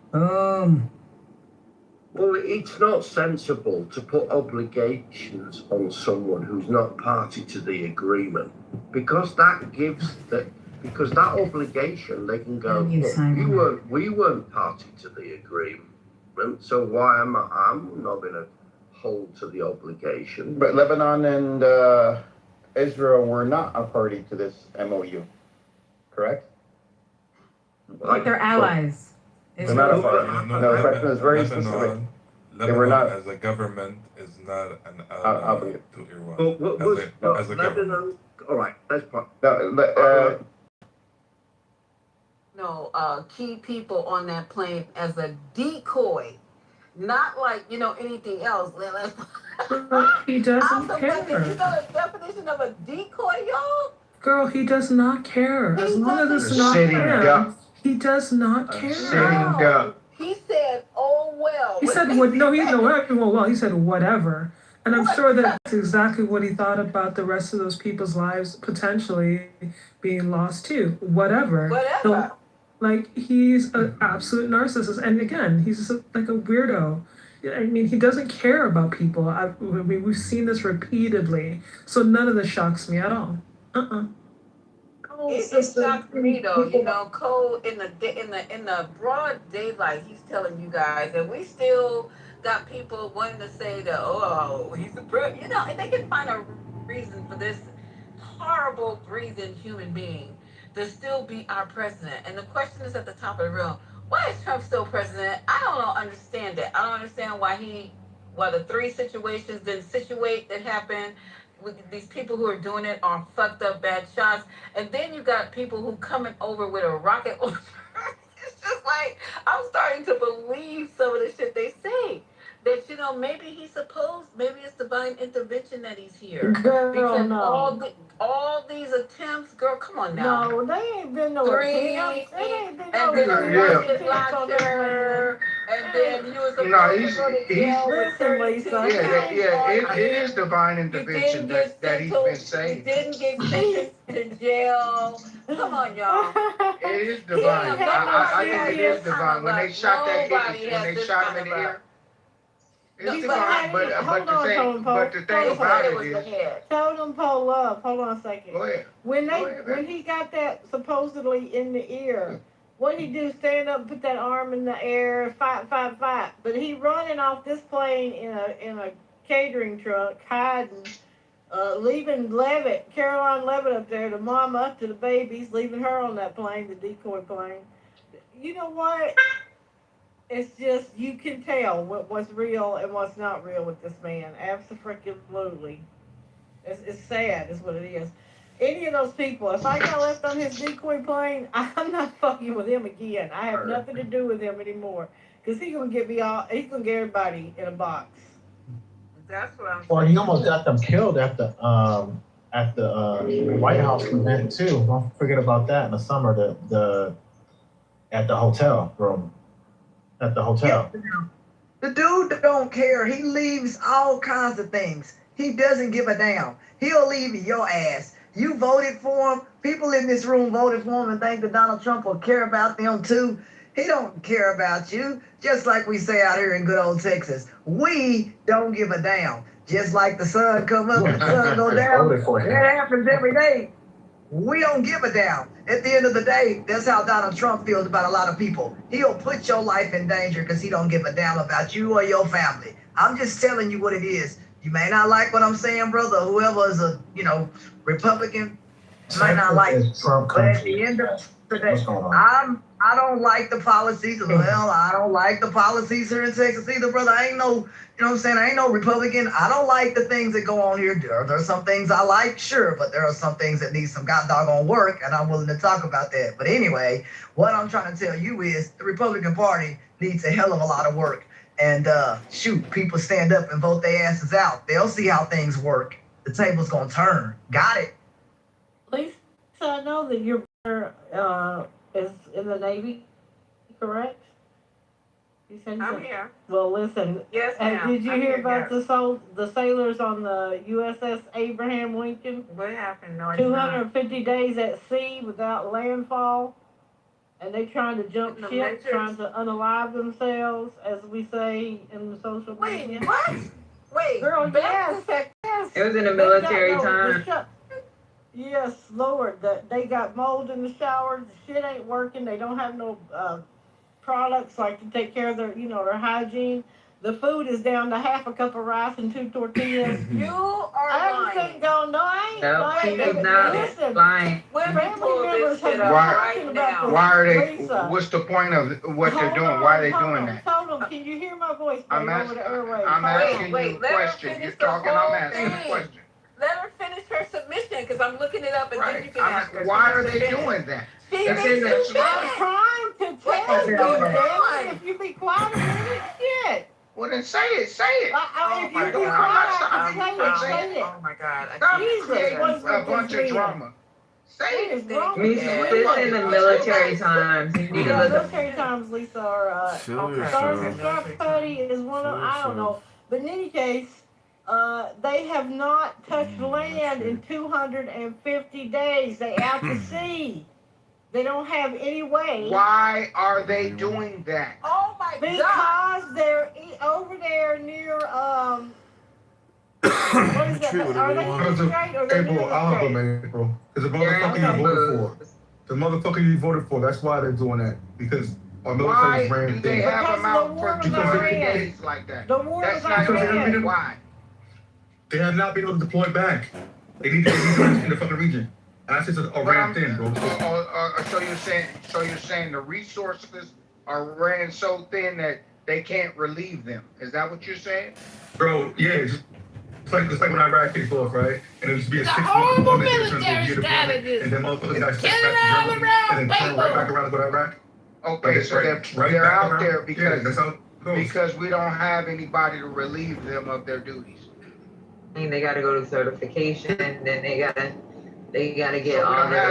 Well, it's not sensible to put obligations on someone who's not party to the agreement because that gives that. Because that obligation, they can go, look, we weren't party to the agreement, so why am I'm not going to hold to the obligation. But Lebanon and Israel were not a party to this MOU, correct? Like they're allies. They're not a party. No, the question is very specific. They were not as a government is not an ally to Iran. As a government. All right, that's part. Key people on that plane as a decoy, not like anything else. He doesn't care. You know the definition of a decoy, y'all? Girl, he does not care. As long as it's not him, he does not care. He said, "Oh well." He said, "What?" No, he said, "Whatever." And I'm sure that's exactly what he thought about the rest of those people's lives potentially being lost too. Whatever. Whatever. Like, he's an absolute narcissist. And again, he's just like a weirdo. I mean, he doesn't care about people. We've seen this repeatedly. So none of this shocks me at all. It shocks me though. Cole in the broad daylight, he's telling you guys that we still got people wanting to say that, he's the president. And they can find a reason for this horrible, breathing human being to still be our president. And the question is at the top of the room: why is Trump still president? I don't understand it. I don't understand why the three situations didn't situate that happened. With these people who are doing it are fucked up bad shots, and then you got people who coming over with a rocket. It's just like I'm starting to believe some of the shit they say. That maybe maybe it's divine intervention that he's here. Girl, because no. all these attempts, girl, come on now. No, they ain't been no attempts. It ain't been no and then a rocket attempts on launcher, and then you was he's Listen, Lisa. It is divine intervention that he's been saying. He didn't get sentenced to jail. Come on, y'all. It is divine. I think it is divine. When they shot that kid, when they shot him in the ear. It's divine, but the thing about it is, tell them pull up. Hold on a second. Go ahead. When he got that supposedly in the ear, what he do? Stand up, put that arm in the air, fight. But he running off this plane in a catering truck, hiding, leaving Caroline Levitt up there, the mama to the babies, leaving her on that plane, the decoy plane. You know what? It's just, you can tell what's real and what's not real with this man. Absolutely. It's sad, is what it is. Any of those people, if I got left on his decoy plane, I'm not fucking with him again. I have nothing to do with him anymore. Because he's going to get everybody in a box. That's what I'm saying. Well, he almost got them killed at the at the White House event too. Don't forget about that in the summer. The at the hotel room. At the hotel. The dude don't care. He leaves all kinds of things. He doesn't give a damn. He'll leave your ass. You voted for him. People in this room voted for him and think that Donald Trump will care about them too. He don't care about you. Just like we say out here in good old Texas. We don't give a damn. Just like the sun come up and the sun go down. That happens every day. We don't give a damn. At the end of the day, that's how Donald Trump feels about a lot of people. He'll put your life in danger because he don't give a damn about you or your family. I'm just telling you what it is. You may not like what I'm saying, brother. Whoever is a, Republican might not like it. But at the end of the day, I don't like the policies. Well, I don't like the policies here in Texas either, brother. I ain't no, I ain't no Republican. I don't like the things that go on here. There's some things I like, sure, but there are some things that need some god doggone work, and I'm willing to talk about that. But anyway, what I'm trying to tell you is the Republican Party needs a hell of a lot of work. And shoot, people stand up and vote their asses out. They'll see how things work. The table's gonna turn. Got it. Lisa, I know that your brother is in the Navy, correct? You said I'm here. Well, listen. Yes, ma'am. Did you I'm hear here, about yes. the sailors on the USS Abraham Lincoln? What happened? No, I did not. 250 days at sea without landfall, and they trying to jump The ship, Matrix. trying to unalive themselves, as we say in the social media. Wait, what? Wait, Girl, yes. It was in the military time. Yes, Lord, they got mold in the showers. The shit ain't working. They don't have no products like to take care of their, their hygiene. The food is down to half a cup of rice and 2 tortillas. You are Everything going, no, I ain't No, lying. she is not Listen, lying. Women pull this shit up right now. Why are they? Lisa. What's the point of what they're doing? Why are they doing that? Hold on, can you hear my voice? I'm babe, over the airwaves? I'm asking you Wait, a let her question. finish You're the talking. I'm whole asking a thing. question. Let her finish her submission because I'm looking it up and then you can ask her. Why are they doing that? She That's needs in to the finish. I'm trying to tell you, damn, if you be quiet a minute, shit. Well, then say it. Say it. If you be quiet, I'm I not can say it. Oh my God. Stop Jesus, creating what's a with bunch this of man? drama. Say What is it. wrong with Lisa, you? this in the military times. You need to Yeah, look up. military times, Lisa, are Sergeant Strap Putty is one of, I don't know. But in any case, they have not touched land in 250 days. They out to sea. They don't have any way. Why are they doing that? Oh my God. Because they're over there near, what is that? Are they in the strait or they're near April, the I'll strait? implement April. Because the motherfucker you voted for. The motherfucker you voted for, that's why they're doing that. Because our military Why do ran they things. have them out for Because 200 days like that? The war That's was not Iran. why. They have not been able to deploy back. They need to in the fucking region. And that's just a ran thin, bro. So you're saying the resources are ran so thin that they can't relieve them. Is that what you're saying? Bro, yeah, it's like when Iraq kicked off, right? And it used to be a 6 month horrible deployment in terms of military year deployment, strategies. and then motherfuckers got sent Killing back all to Germany, around and then turned right people. back around to go to Iraq. Okay, Like, so right they're back out around. there Yeah, that's how it goes. because we don't have anybody to relieve them of their duties. They got to go to certification, then they gotta get So we all don't their have